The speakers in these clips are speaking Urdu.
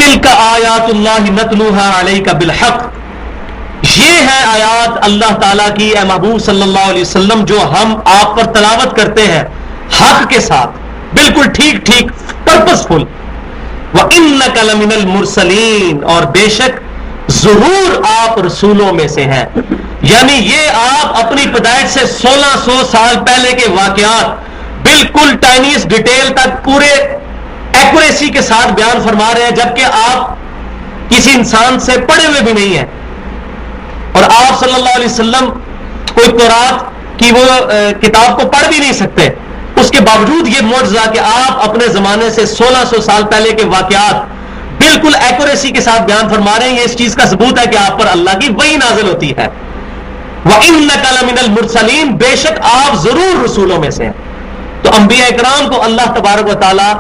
تلک آیات اللہ نتلوہا علیک بالحق، یہ ہے آیات اللہ تعالیٰ کی اے محبوب صلی اللہ علیہ وسلم جو ہم آپ پر تلاوت کرتے ہیں حق کے ساتھ، بالکل ٹھیک ٹھیک پرپسفل۔ وَإِنَّكَ لَمِنَ الْمُرْسَلِينَ، اور بے شک ضرور آپ رسولوں میں سے ہیں، یعنی یہ آپ اپنی پیدائش سے 1600 سال پہلے کے واقعات بالکل ٹائنیس ڈیٹیل تک پورے ایکوریسی کے ساتھ بیان فرما رہے ہیں، جبکہ آپ کسی انسان سے پڑھے ہوئے بھی نہیں ہیں، اور آپ صلی اللہ علیہ وسلم کوئی تورات کی وہ کتاب کو پڑھ بھی نہیں سکتے، اس کے باوجود یہ معجزہ کہ آپ اپنے زمانے سے 1600 سال پہلے کے واقعات بالکل ایکوریسی کے ساتھ بیان فرما رہے ہیں، یہ اس چیز کا ثبوت ہے کہ آپ پر اللہ کی وحی نازل ہوتی ہے۔ وَإِنَّكَ لَمِنَ الْمُرْسَلِينَ، بے شک آپ ضرور رسولوں میں سے ہیں۔ تو انبیاء اکرام کو اللہ تبارک و تعالی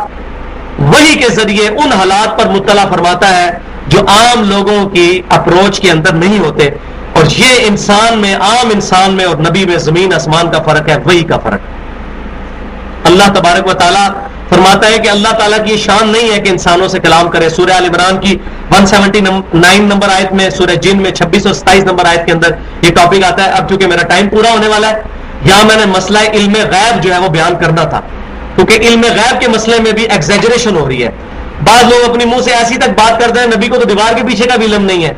وحی کے ذریعے ان حالات پر مطلع فرماتا ہے جو عام لوگوں کی اپروچ کے اندر نہیں ہوتے، اور یہ انسان میں، عام انسان میں اور نبی میں زمین آسمان کا فرق ہے، وحی کا فرق ہے۔ اللہ تبارک و تعالیٰ فرماتا ہے کہ اللہ تعالیٰ کی یہ شان نہیں ہے کہ انسانوں سے کلام کرے۔ سورہ آل عمران کی 179 نمبر آیت میں، سورہ جن میں 26 اور 27 نمبر آیت کے اندر یہ ٹاپک آتا ہے۔ اب چونکہ میرا ٹائم پورا ہونے والا ہے، یہاں میں نے مسئلہ علم غیب جو ہے وہ بیان کرنا تھا، کیونکہ علم غیب کے مسئلے میں بھی ایگزیجریشن ہو رہی ہے۔ بعض لوگ اپنی منہ سے ایسی تک بات کرتے ہیں نبی کو تو دیوار کے پیچھے کا بھی علم نہیں ہے،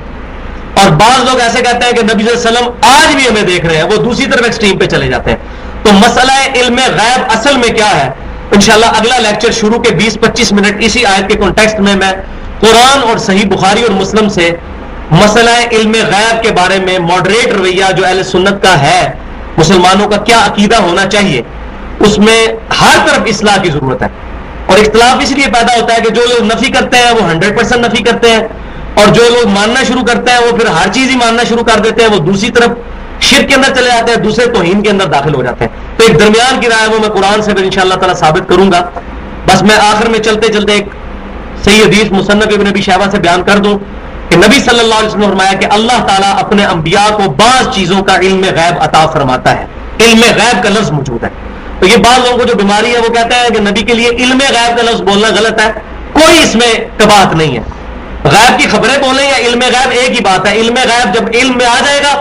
اور بعض لوگ ایسے کہتے ہیں کہ نبی صلی اللہ علیہ وسلم آج بھی ہمیں دیکھ رہے ہیں، وہ دوسری طرف ایکسٹریم پہ چلے جاتے ہیں۔ تو مسئلہ علم غیب اصل میں کیا ہے، انشاءاللہ اگلا لیکچر شروع کے 20-25 منٹ اسی آیت کے کانٹیکسٹ میں قرآن اور صحیح بخاری اور مسلم سے مسئلہ علم غیب کے بارے میں ماڈریٹ رویہ جو اہل سنت کا ہے، مسلمانوں کا کیا عقیدہ ہونا چاہیے، اس میں ہر طرف اصلاح کی ضرورت ہے۔ اور اختلاف اس لیے پیدا ہوتا ہے کہ جو لوگ نفی کرتے ہیں وہ 100% نفی کرتے ہیں، اور جو لوگ ماننا شروع کرتے ہیں وہ پھر ہر چیز ہی ماننا شروع کر دیتے ہیں، وہ دوسری طرف شرک کے اندر چلے جاتے ہیں، دوسرے توہین کے اندر داخل ہو جاتے ہیں۔ تو ایک درمیان کی رائے وہ میں قرآن سے پھر انشاءاللہ تعالیٰ ثابت کروں گا۔ بس میں آخر میں چلتے چلتے ایک صحیح حدیث مصنف ابن ابی شیبہ سے بیان کر دوں کہ نبی صلی اللہ علیہ وسلم نے فرمایا کہ اللہ تعالیٰ اپنے انبیاء کو بعض چیزوں کا علم غیب عطا فرماتا ہے۔ علم غیب کا لفظ موجود ہے، تو یہ بعض لوگوں کو جو بیماری ہے وہ کہتے ہیں کہ نبی کے لیے علم غیب کا لفظ بولنا غلط ہے، کوئی اس میں قباحت نہیں ہے۔ غیب کی خبریں بولیں یا علم غیب ایک ہی بات ہے۔ علم غیب جب علم میں آ جائے گا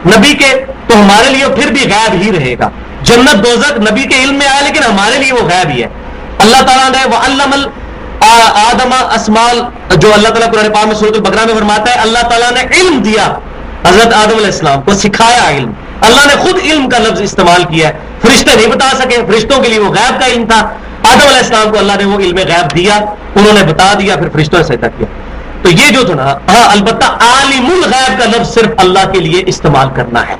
نبی کے تو ہمارے لیے پھر بھی غیب ہی رہے گا۔ جنت دوزخ نبی کے علم میں آیا لیکن ہمارے لیے وہ غیب ہی ہے۔ اللہ تعالیٰ نے وَعَلَّمَ آدم اسمال، جو اللہ تعالیٰ قرآن پاک میں سورۃ البقرہ میں فرماتا ہے اللہ تعالیٰ نے علم دیا، حضرت آدم علیہ السلام کو سکھایا علم۔ اللہ نے خود علم کا لفظ استعمال کیا ہے، فرشتے نہیں بتا سکے، فرشتوں کے لیے وہ غیب کا علم تھا۔ آدم علیہ السلام کو اللہ نے وہ علم غیب دیا، انہوں نے بتا دیا، پھر فرشتوں نے سجدہ کیا۔ تو یہ جو تھا نا، ہاں البتہ عالم الغیب کا لفظ صرف اللہ کے لیے استعمال کرنا ہے،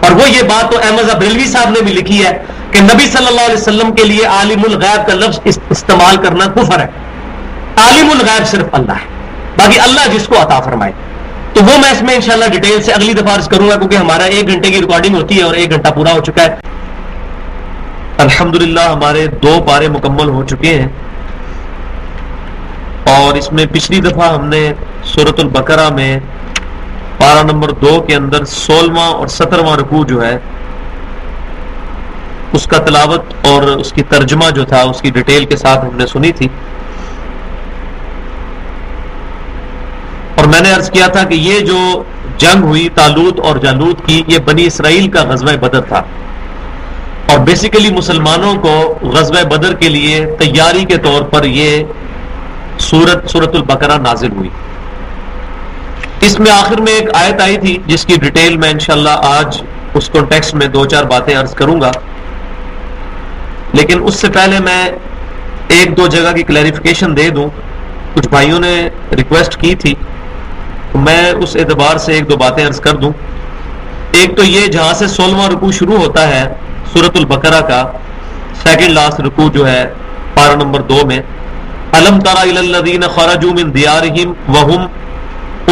اور وہ یہ بات تو احمد بریلوی صاحب نے بھی لکھی ہے کہ نبی صلی اللہ علیہ وسلم کے لیے عالم الغیب کا لفظ استعمال کرنا کفر ہے۔ عالم الغیب صرف اللہ ہے، باقی اللہ جس کو عطا فرمائے۔ تو وہ میں اس میں انشاءاللہ ڈیٹیل سے اگلی دفعہ عرض کروں گا، کیونکہ ہمارا 1 گھنٹے کی ریکارڈنگ ہوتی ہے اور 1 گھنٹہ پورا ہو چکا ہے۔ الحمدللہ ہمارے 2 پارے مکمل ہو چکے ہیں، اور اس میں پچھلی دفعہ ہم نے سورۃ البقرہ میں پارہ نمبر 2 کے اندر 16واں اور 17واں رکوع جو ہے اس کا تلاوت اور اس کی ترجمہ جو تھا اس کی ڈیٹیل کے ساتھ ہم نے سنی تھی، اور میں نے عرض کیا تھا کہ یہ جو جنگ ہوئی طالوت اور جالوت کی، یہ بنی اسرائیل کا غزوہ بدر تھا، اور بیسیکلی مسلمانوں کو غزوہ بدر کے لیے تیاری کے طور پر یہ سورۃ البقرہ نازل ہوئی۔ اس میں آخر میں ایک آیت آئی تھی جس کی ڈیٹیل میں انشاءاللہ آج اس کانٹیکسٹ میں 2-4 باتیں عرض کروں گا، لیکن اس سے پہلے میں 1-2 جگہ کی کلیریفیکیشن دے دوں۔ کچھ بھائیوں نے ریکویسٹ کی تھی، میں اس اعتبار سے 1-2 باتیں عرض کر دوں۔ ایک تو یہ جہاں سے 16واں رکوع شروع ہوتا ہے سورۃ البقرہ کا، سیکنڈ لاسٹ رکوع جو ہے پارہ نمبر 2 میں، الم تر الی الذین خرجوا من دیارہم وہم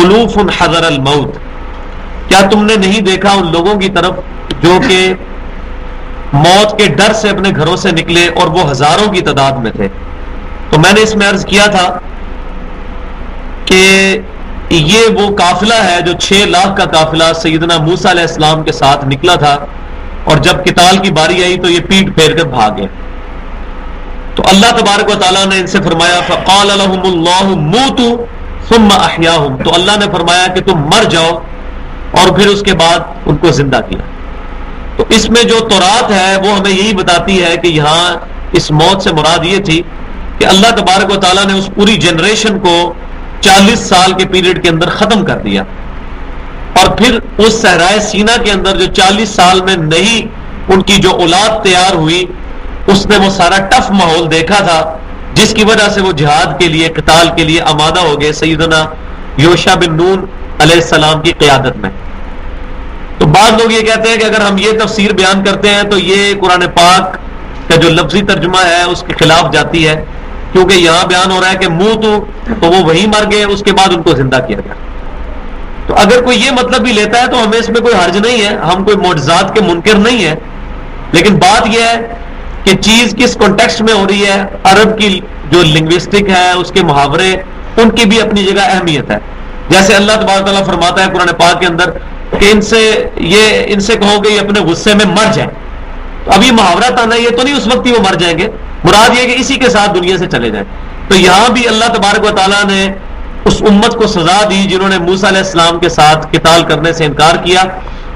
الوف حذر الموت، کیا تم نے نہیں دیکھا ان لوگوں کی طرف جو کہ موت کے ڈر سے اپنے گھروں سے نکلے اور وہ ہزاروں کی تعداد میں تھے۔ تو میں نے اس میں عرض کیا تھا کہ یہ وہ قافلہ ہے جو 6 لاکھ کا قافلہ سیدنا موسیٰ علیہ السلام کے ساتھ نکلا تھا، اور جب قتال کی باری آئی تو یہ پیٹ پھیر کر بھاگ گئے۔ تو تو اللہ تبارک و تعالیٰ نے ان سے فرمایا فقال لهم اللہ موتوا ثم احیاہم، تو اللہ نے فرمایا کہ تم مر جاؤ اور پھر اس کے بعد ان کو زندہ کیا. تو اس میں جو تورات ہے وہ ہمیں یہی بتاتی ہے کہ یہاں اس موت سے مراد یہ تھی کہ اللہ تبارک و تعالیٰ نے اس پوری جنریشن کو 40 سال کے پیریڈ کے اندر ختم کر دیا، اور پھر اس صحرائے سینا کے اندر جو 40 سال میں نہیں ان کی جو اولاد تیار ہوئی، اس نے وہ سارا ٹف ماحول دیکھا تھا جس کی وجہ سے وہ جہاد کے لیے قتال کے لیے آمادہ ہو گئے سیدنا یوشع بن نون علیہ السلام کی قیادت میں. تو بعض لوگ یہ کہتے ہیں کہ اگر ہم یہ تفسیر بیان کرتے ہیں تو یہ قرآن پاک کا جو لفظی ترجمہ ہے اس کے خلاف جاتی ہے، کیونکہ یہاں بیان ہو رہا ہے کہ منہ تو وہ وہی مر گئے، اس کے بعد ان کو زندہ کیا گیا. تو اگر کوئی یہ مطلب بھی لیتا ہے تو ہمیں اس میں کوئی حرج نہیں ہے، ہم کوئی معجزات کے منکر نہیں ہیں، لیکن بات یہ ہے کہ چیز کس کانٹیکسٹ میں ہو رہی ہے. عرب کی جو لنگوسٹک ہے، اس کے محاورے، ان کی بھی اپنی جگہ اہمیت ہے. جیسے اللہ تبارک تعالیٰ فرماتا ہے قرآن پاک کے اندر کہ ان سے کہو کہ یہ اپنے غصے میں مر جائیں. تو ابھی محاورہ تھا نا، یہ تو نہیں اس وقت ہی وہ مر جائیں گے، مراد یہ کہ اسی کے ساتھ دنیا سے چلے جائیں. تو یہاں بھی اللہ تبارک و تعالیٰ نے اس امت کو سزا دی جنہوں نے موسیٰ علیہ السلام کے ساتھ قتال کرنے سے انکار کیا،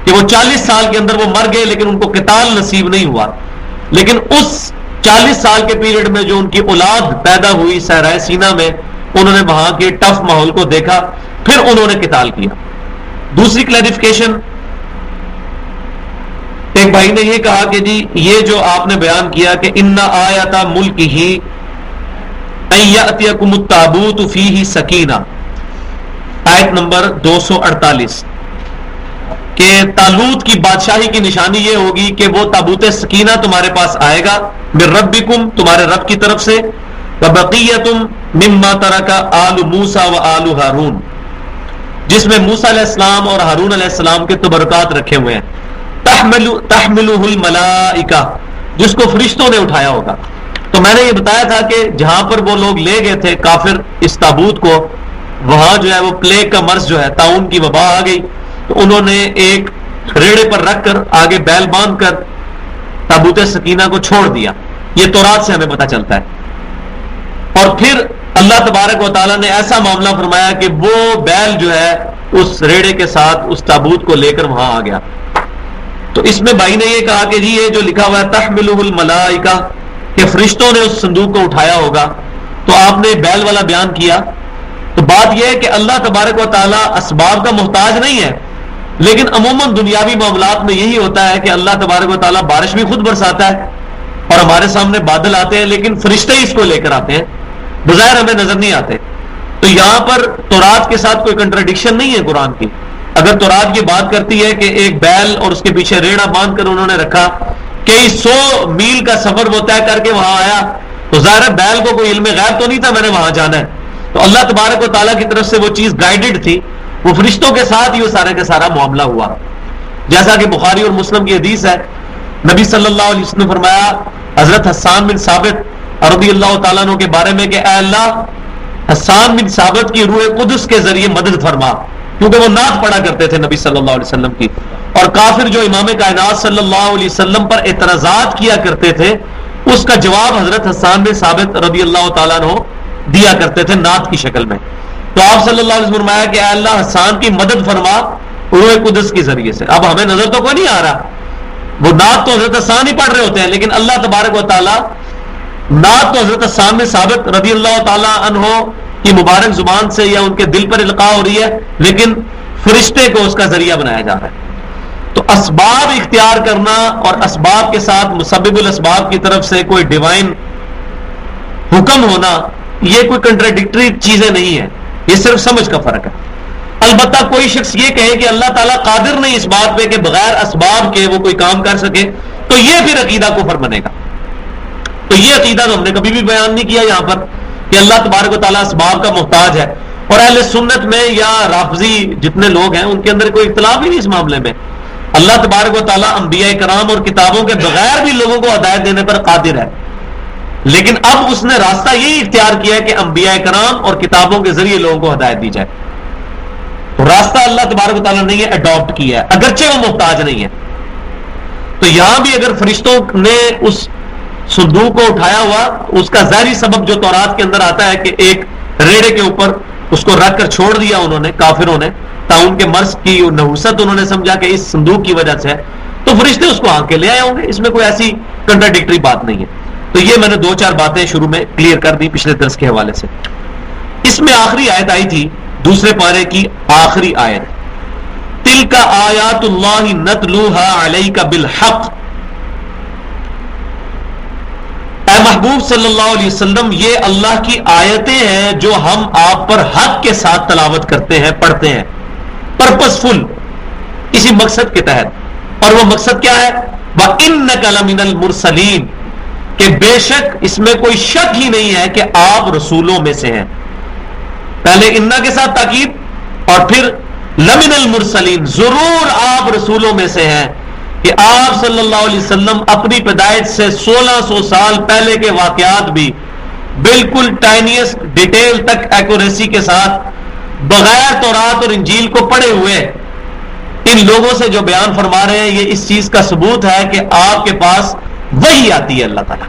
کہ وہ 40 سال کے اندر وہ مر گئے لیکن ان کو قتال نصیب نہیں ہوا. لیکن اس 40 سال کے پیریڈ میں جو ان کی اولاد پیدا ہوئی صحرائے سینا میں، انہوں نے وہاں کے ٹف ماحول کو دیکھا، پھر انہوں نے قتال کیا. دوسری کلیریفیکیشن، ایک بھائی نے یہ کہا کہ جی یہ جو آپ نے بیان کیا کہ ان آیات ملکہ ان یأتیکم التابوت فیہ سکینہ، آیت نمبر 248، کہ طالوت کی بادشاہی کی نشانی یہ ہوگی کہ وہ تابوت سکینہ تمہارے پاس آئے گا من ربکم، تمہارے رب کی طرف سے، وبقیۃ مما ترک آل موسیٰ و آل ہارون، جس میں موسیٰ علیہ السلام اور ہارون علیہ السلام کے تبرکات رکھے ہوئے ہیں. تحملہ الملائکہ، جس کو فرشتوں نے اٹھایا ہوگا. تو میں نے یہ بتایا تھا کہ جہاں پر وہ لوگ لے گئے تھے کافر اس تابوت کو، وہاں جو ہے وہ پلیگ کا مرض جو ہے، طاعون کی وبا آ گئی. تو انہوں نے ایک ریڑے پر رکھ کر آگے بیل باندھ کر تابوت سکینہ کو چھوڑ دیا. یہ تورات سے ہمیں پتہ چلتا ہے. اور پھر اللہ تبارک و تعالیٰ نے ایسا معاملہ فرمایا کہ وہ بیل جو ہے اس ریڑے کے ساتھ اس تابوت کو لے کر وہاں آ گیا. تو اس میں بھائی نے یہ کہا کہ جی یہ جو لکھا ہوا ہے تحملہ الملائکہ، کہ فرشتوں نے اس صندوق کو اٹھایا ہوگا، تو آپ نے بیل والا بیان کیا. تو بات یہ ہے کہ اللہ تبارک و تعالیٰ اسباب کا محتاج نہیں ہے، لیکن عموماً دنیاوی معاملات میں یہی ہوتا ہے کہ اللہ تبارک و تعالیٰ بارش بھی خود برساتا ہے اور ہمارے سامنے بادل آتے ہیں، لیکن فرشتے ہی اس کو لے کر آتے ہیں، بظاہر ہمیں نظر نہیں آتے. تو یہاں پر تورات کے ساتھ کوئی کنٹراڈکشن نہیں ہے قرآن کی. اگر تورات یہ بات کرتی ہے کہ ایک بیل اور اس کے پیچھے ریڑھا باندھ کر انہوں نے رکھا، کئی 100 میل کا سفر وہ طے کر کے وہاں آیا، تو ظاہر بیل کو کوئی علم غیب تو نہیں تھا میں نے وہاں جانا ہے. تو اللہ تبارک و تعالیٰ کی طرف سے وہ چیز گائیڈڈ تھی، وہ فرشتوں کے ساتھ ہی وہ سارے کا سارا معاملہ ہوا. جیسا کہ بخاری اور مسلم کی حدیث ہے، نبی صلی اللہ علیہ وسلم نے فرمایا حضرت حسان بن ثابت رضی اللہ تعالیٰ عنہ کے بارے میں کہ اے اللہ حسان بن ثابت کی روح قدس کے ذریعے مدد فرما، کیونکہ وہ نعت پڑھا کرتے تھے نبی صلی اللہ علیہ وسلم کی. اور کافر جو امام کائنات صلی اللہ علیہ وسلم پر اعتراضات کیا کرتے تھے، اس کا جواب حضرت حسان بن ثابت رضی اللہ تعالیٰ عنہ دیا کرتے تھے نعت کی شکل میں. تو آپ صلی اللہ علیہ وسلم فرمایا کہ اے اللہ حسان کی مدد فرما روح قدس کے ذریعے سے. اب ہمیں نظر تو کوئی نہیں آ رہا، وہ نعت تو حضرت حسان ہی پڑھ رہے ہوتے ہیں، لیکن اللہ تبارک و تعالیٰ نعت تو حضرت حسان بن ثابت رضی اللہ تعالیٰ عنہ کی مبارک زبان سے یا ان کے دل پر القاء ہو رہی ہے، لیکن فرشتے کو اس کا ذریعہ بنایا جا رہا ہے. تو اسباب اختیار کرنا اور اسباب کے ساتھ مسبب الاسباب کی طرف سے کوئی ڈیوائن حکم ہونا، یہ کوئی کنٹراڈکٹری چیزیں نہیں ہیں، یہ صرف سمجھ کا فرق ہے. البتہ کوئی شخص یہ کہے کہ اللہ تعالیٰ قادر نہیں اس بات پہ کہ بغیر اسباب کے وہ کوئی کام کر سکے، تو یہ پھر عقیدہ کفر بنے گا. تو یہ عقیدہ تو ہم نے کبھی بھی بیان نہیں کیا یہاں پر کہ اللہ تبارک و تعالیٰ اسباب کا محتاج ہے. اور اہل سنت میں یا رافضی جتنے لوگ ہیں ان کے اندر کوئی اختلاف ہی نہیں اس معاملے میں. اللہ تبارک و تعالیٰ انبیاء کرام اور کتابوں کے بغیر بھی لوگوں کو ہدایت دینے پر قادر ہے، لیکن اب اس نے راستہ یہی اختیار کیا ہے کہ انبیاء کرام اور کتابوں کے ذریعے لوگوں کو ہدایت دی جائے. تو راستہ اللہ تبارک و تعالیٰ نے یہ اڈاپٹ کیا ہے، اگرچہ وہ محتاج نہیں ہے. تو یہاں بھی اگر فرشتوں نے اس صندوق کو اٹھایا ہوا، اس کا ظاہری سبب جو تورات کے اندر آتا ہے کہ ایک ریڑے کے اوپر اس کو رکھ کر چھوڑ دیا انہوں نے، کافروں نے، ان کے مرض کی نحوست انہوں نے سمجھا کہ اس صندوق کی وجہ سے ہے، تو فرشتے اس کو آن کے لے آئے ہوں گے، اس میں کوئی ایسی کنٹراڈکٹری بات نہیں ہے۔ تو یہ میں نے 2-4 باتیں شروع میں کلیئر کر دی پچھلے درس کے حوالے سے۔ اس میں آخری آیت آئی تھی، دوسرے پارے کی آخری آیت، تلک آیات اللہ نتلوہا علیک بالحق۔ اے محبوب صلی اللہ علیہ وسلم، یہ اللہ کی آیتیں ہیں جو ہم آپ پر حق کے ساتھ تلاوت کرتے ہیں، پڑھتے ہیں، پرپسفل، کسی مقصد کے تحت۔ اور وہ مقصد کیا ہے؟ وَإِنَّكَ لَمِنَ الْمُرْسَلِينَ، کہ بے شک اس میں کوئی شک ہی نہیں ہے کہ آپ رسولوں میں سے ہیں۔ پہلے اِنَّا کے ساتھ تاکید، اور پھر لَمِنَ الْمُرْسَلِينَ، ضرور آپ رسولوں میں سے ہیں، کہ آپ صلی اللہ علیہ وسلم اپنی پیدائش سے 1600 سال پہلے کے واقعات بھی بالکل ٹائنیسٹ ڈیٹیل تک ایکوریسی کے ساتھ بغیر تورات اور انجیل کو پڑھے ہوئے ان لوگوں سے جو بیان فرما رہے ہیں، یہ اس چیز کا ثبوت ہے کہ آپ کے پاس وحی آتی ہے اللہ تعالیٰ،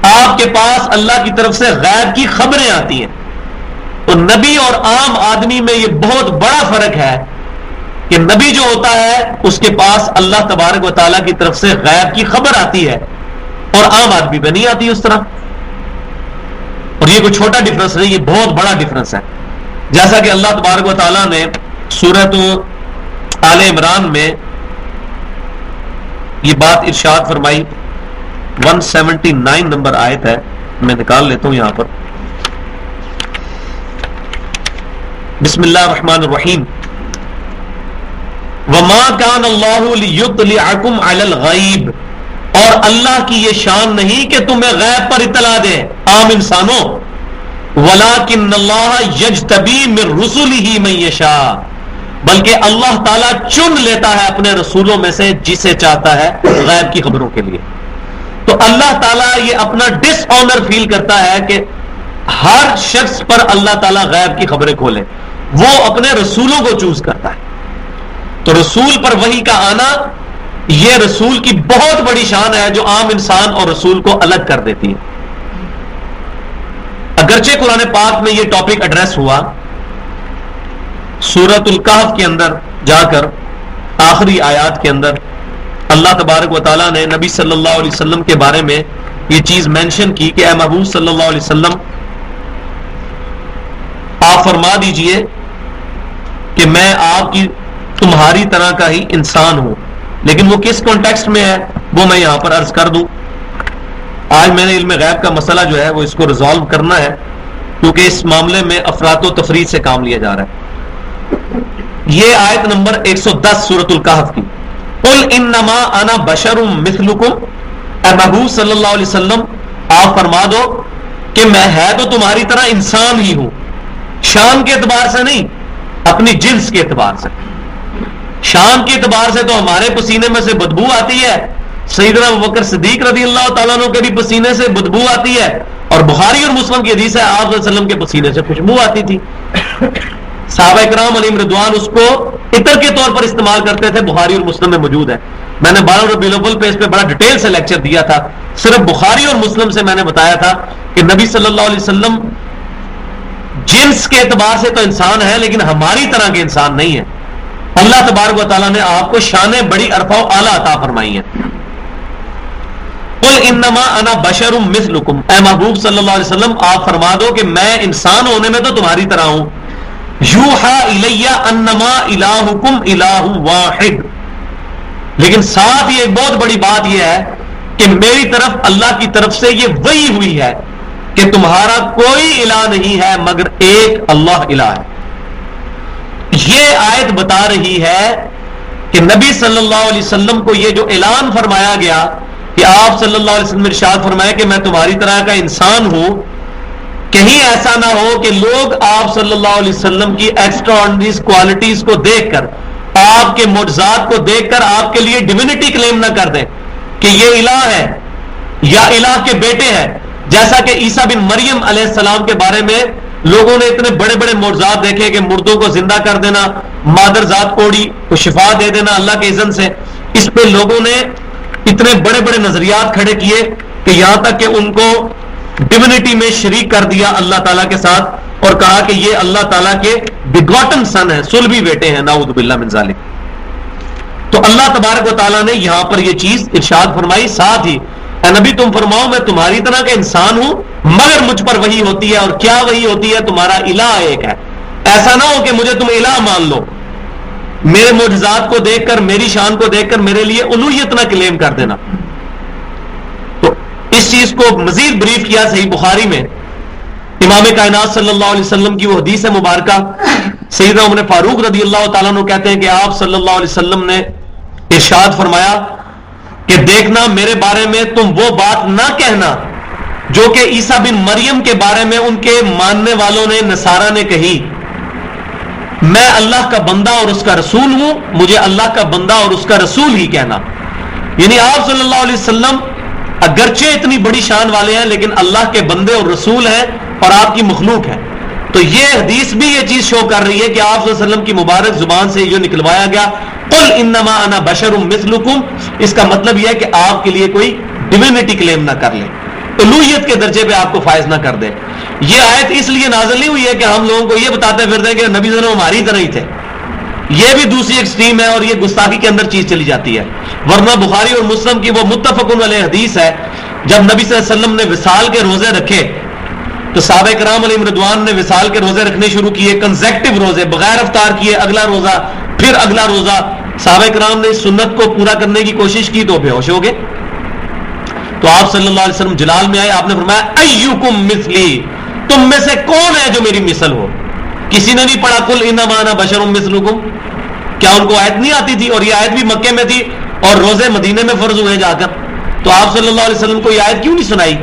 آپ کے پاس اللہ کی طرف سے غیب کی خبریں آتی ہیں۔ تو نبی اور عام آدمی میں یہ بہت بڑا فرق ہے کہ نبی جو ہوتا ہے اس کے پاس اللہ تبارک و تعالیٰ کی طرف سے غیب کی خبر آتی ہے، اور عام آدمی میں نہیں آتی اس طرح۔ اور یہ کوئی چھوٹا ڈفرنس نہیں، یہ بہت بڑا ڈفرنس ہے۔ جیسا کہ اللہ تبارک و تعالیٰ نے سورۃ آل عمران میں یہ بات ارشاد فرمائی، 179 نمبر آیت ہے، میں نکال لیتا ہوں یہاں پر۔ بسم اللہ الرحمن الرحیم، وَمَا كَانَ اللَّهُ لِيُطْلِعَكُمْ عَلَى الْغَيْبِ، اور اللہ کی یہ شان نہیں کہ تمہیں غیب پر اطلاع دے عام انسانوں، وَلَكِنَّ اللَّهَ يَجْتَبِي مِن رُّسُلِهِ مَن يَشَاءُ، بلکہ اللہ تعالیٰ چن لیتا ہے اپنے رسولوں میں سے جسے چاہتا ہے غیب کی خبروں کے لیے۔ تو اللہ تعالیٰ یہ اپنا ڈس آنر فیل کرتا ہے کہ ہر شخص پر اللہ تعالیٰ غیب کی خبریں کھولے، وہ اپنے رسولوں کو چوز کرتا ہے۔ تو رسول پر وحی کا آنا یہ رسول کی بہت بڑی شان ہے جو عام انسان اور رسول کو الگ کر دیتی ہے۔ اگرچہ قرآن پاک میں یہ ٹاپک ایڈریس ہوا سورۃ الکہف کے اندر جا کر، آخری آیات کے اندر اللہ تبارک و تعالیٰ نے نبی صلی اللہ علیہ وسلم کے بارے میں یہ چیز مینشن کی کہ اے محبوب صلی اللہ علیہ وسلم آپ فرما دیجئے کہ میں آپ کی تمہاری طرح کا ہی انسان ہوں، لیکن وہ کس کانٹیکسٹ میں ہے وہ میں یہاں پر عرض کر دوں۔ آج میں نے علم غیب کا مسئلہ جو ہے وہ اس کو ریزالو کرنا ہے، کیونکہ اس معاملے میں افراط و تفریط سے کام لیا جا رہا ہے۔ یہ آیت نمبر 110 سورۃ الکہف کی، قل انما انا بشر مثلکم، اے محبوب صلی اللہ علیہ وسلم آپ فرما دو کہ میں ہے تو تمہاری طرح انسان ہی ہوں، شان کے اعتبار سے نہیں، اپنی جنس کے اعتبار سے۔ شان کے اعتبار سے تو ہمارے پسینے میں سے بدبو آتی ہے، سیدنا ابوبکر صدیق رضی اللہ تعالیٰ عنہ کے بھی پسینے سے بدبو آتی ہے، اور بخاری اور مسلم کی حدیث ہے آپ صلی اللہ علیہ وسلم کے پسینے سے خوشبو آتی تھی۔ صحابہ کرام علیہم رضوان اس کو عطر کے طور پر استعمال کرتے تھے، بخاری اور مسلم میں موجود ہے۔ میں نے 12 ربیع الاول پہ اس پہ بڑا ڈیٹیل سے لیکچر دیا تھا، صرف بخاری اور مسلم سے میں نے بتایا تھا کہ نبی صلی اللہ علیہ وسلم جنس کے اعتبار سے تو انسان ہے لیکن ہماری طرح کے انسان نہیں ہے۔ اللہ تبارک و تعالیٰ نے آپ کو شانیں بڑی عرفہ و اعلیٰ عطا فرمائی ہیں۔ قل انما انا بشر مثلکم، اے محبوب صلی اللہ علیہ وسلم آپ فرما دو کہ میں انسان ہونے میں تو تمہاری طرح ہوں۔ یوحا الی انما الہکم الہ واحد، لیکن ساتھ ہی ایک بہت بڑی بات یہ ہے کہ میری طرف اللہ کی طرف سے یہ وحی ہوئی ہے کہ تمہارا کوئی الہ نہیں ہے مگر ایک اللہ الہ ہے۔ یہ آیت بتا رہی ہے کہ نبی صلی اللہ علیہ وسلم کو یہ جو اعلان فرمایا گیا کہ آپ صلی اللہ علیہ وسلم ارشاد فرمایا کہ میں تمہاری طرح کا انسان ہوں، کہیں ایسا نہ ہو کہ لوگ آپ صلی اللہ علیہ وسلم کی ایکسٹرا آرڈنری کوالٹیز کو دیکھ کر، آپ کے معجزات کو دیکھ کر آپ کے لیے ڈیوینٹی کلیم نہ کر دیں کہ یہ الہ ہے یا الہ کے بیٹے ہیں، جیسا کہ عیسیٰ بن مریم علیہ السلام کے بارے میں لوگوں نے اتنے بڑے بڑے معجزات دیکھے کہ مردوں کو زندہ کر دینا، مادر ذات کوڑی کو شفا دے دینا اللہ کے اذن سے۔ اس پہ لوگوں نے اتنے بڑے بڑے نظریات کھڑے کیے کہ یہاں تک کہ ان کو ڈیونٹی میں شریک کر دیا اللہ تعالیٰ کے ساتھ، اور کہا کہ یہ اللہ تعالیٰ کے بگاٹن سن ہیں، صلبی بیٹے ہیں، نعوذ باللہ من ذالک۔ تو اللہ تبارک و تعالیٰ نے یہاں پر یہ چیز ارشاد فرمائی، ساتھ ہی اے نبی تم فرماؤ میں تمہاری طرح کا انسان ہوں مگر مجھ پر وحی ہوتی ہے، اور کیا وحی ہوتی ہے؟ تمہارا الہ ایک ہے۔ ایسا نہ ہو کہ مجھے تم الہ مان لو، میرے معجزات کو دیکھ کر، میری شان کو دیکھ کر میرے لیے الوہیت نہ کلیم کر دینا۔ تو اس چیز کو مزید بریف کیا صحیح بخاری میں، امام کائنات صلی اللہ علیہ وسلم کی وہ حدیث مبارکہ، سیدنا عمر فاروق رضی اللہ تعالیٰ عنہ کہتے ہیں کہ آپ صلی اللہ علیہ وسلم نے ارشاد فرمایا کہ دیکھنا میرے بارے میں تم وہ بات نہ کہنا جو کہ عیسیٰ بن مریم کے بارے میں ان کے ماننے والوں نے، نصارہ نے کہی، میں اللہ کا بندہ اور اس کا رسول ہوں، مجھے اللہ کا بندہ اور اس کا رسول ہی کہنا۔ یعنی آپ صلی اللہ علیہ وسلم اگرچہ اتنی بڑی شان والے ہیں لیکن اللہ کے بندے اور رسول ہیں اور آپ کی مخلوق ہیں۔ تو یہ حدیث بھی یہ چیز شو کر رہی ہے کہ آپ صلی اللہ علیہ وسلم کی مبارک زبان سے جو نکلوایا گیا قل انما انا بشر مثلکم، اس کا مطلب یہ ہے کہ آپ کے لیے کوئی ڈیوینٹی کلیم نہ کر لے، الوہیت کے درجے پہ آپ کو فائز نہ کر دے۔ یہ آیت اس لیے نازل نہیں ہوئی ہے کہ ہم لوگوں کو یہ بتاتے پھرتے ہیں کہ نبی صلی اللہ علیہ وسلم ہماری طرح ہی تھے، یہ بھی دوسری ایکسٹریم ہے اور یہ گستاخی کے اندر چیز چلی جاتی ہے۔ ورنہ بخاری اور مسلم کی وہ متفق علیہ حدیث ہے، جب نبی صلی اللہ علیہ وسلم نے وصال کے روزے رکھے تو صحابہ کرام علیہم رضوان نے وصال کے روزے رکھنے شروع کیے، کنزیکٹو روزے، بغیر افطار کیے، اگلا روزہ پھر اگلا روزہ۔ صحابہ کرام نے اس سنت کو پورا کرنے کی کوشش کی تو بے ہوش ہو گئے۔ تو آپ صلی اللہ علیہ وسلم جلال میں آئے، آپ نے فرمایا ایکم مثلی، تم میں سے کون ہے جو میری مثل ہو؟ کسی نے نہیں پڑھا قل انما انا بشر مثلکم؟ کیا ان کو آیت نہیں آتی تھی؟ اور یہ آیت بھی مکے میں تھی اور روزے مدینے میں فرض ہوئے جا کر۔ تو آپ صلی اللہ علیہ وسلم کو یہ آیت کیوں نہیں سنائی؟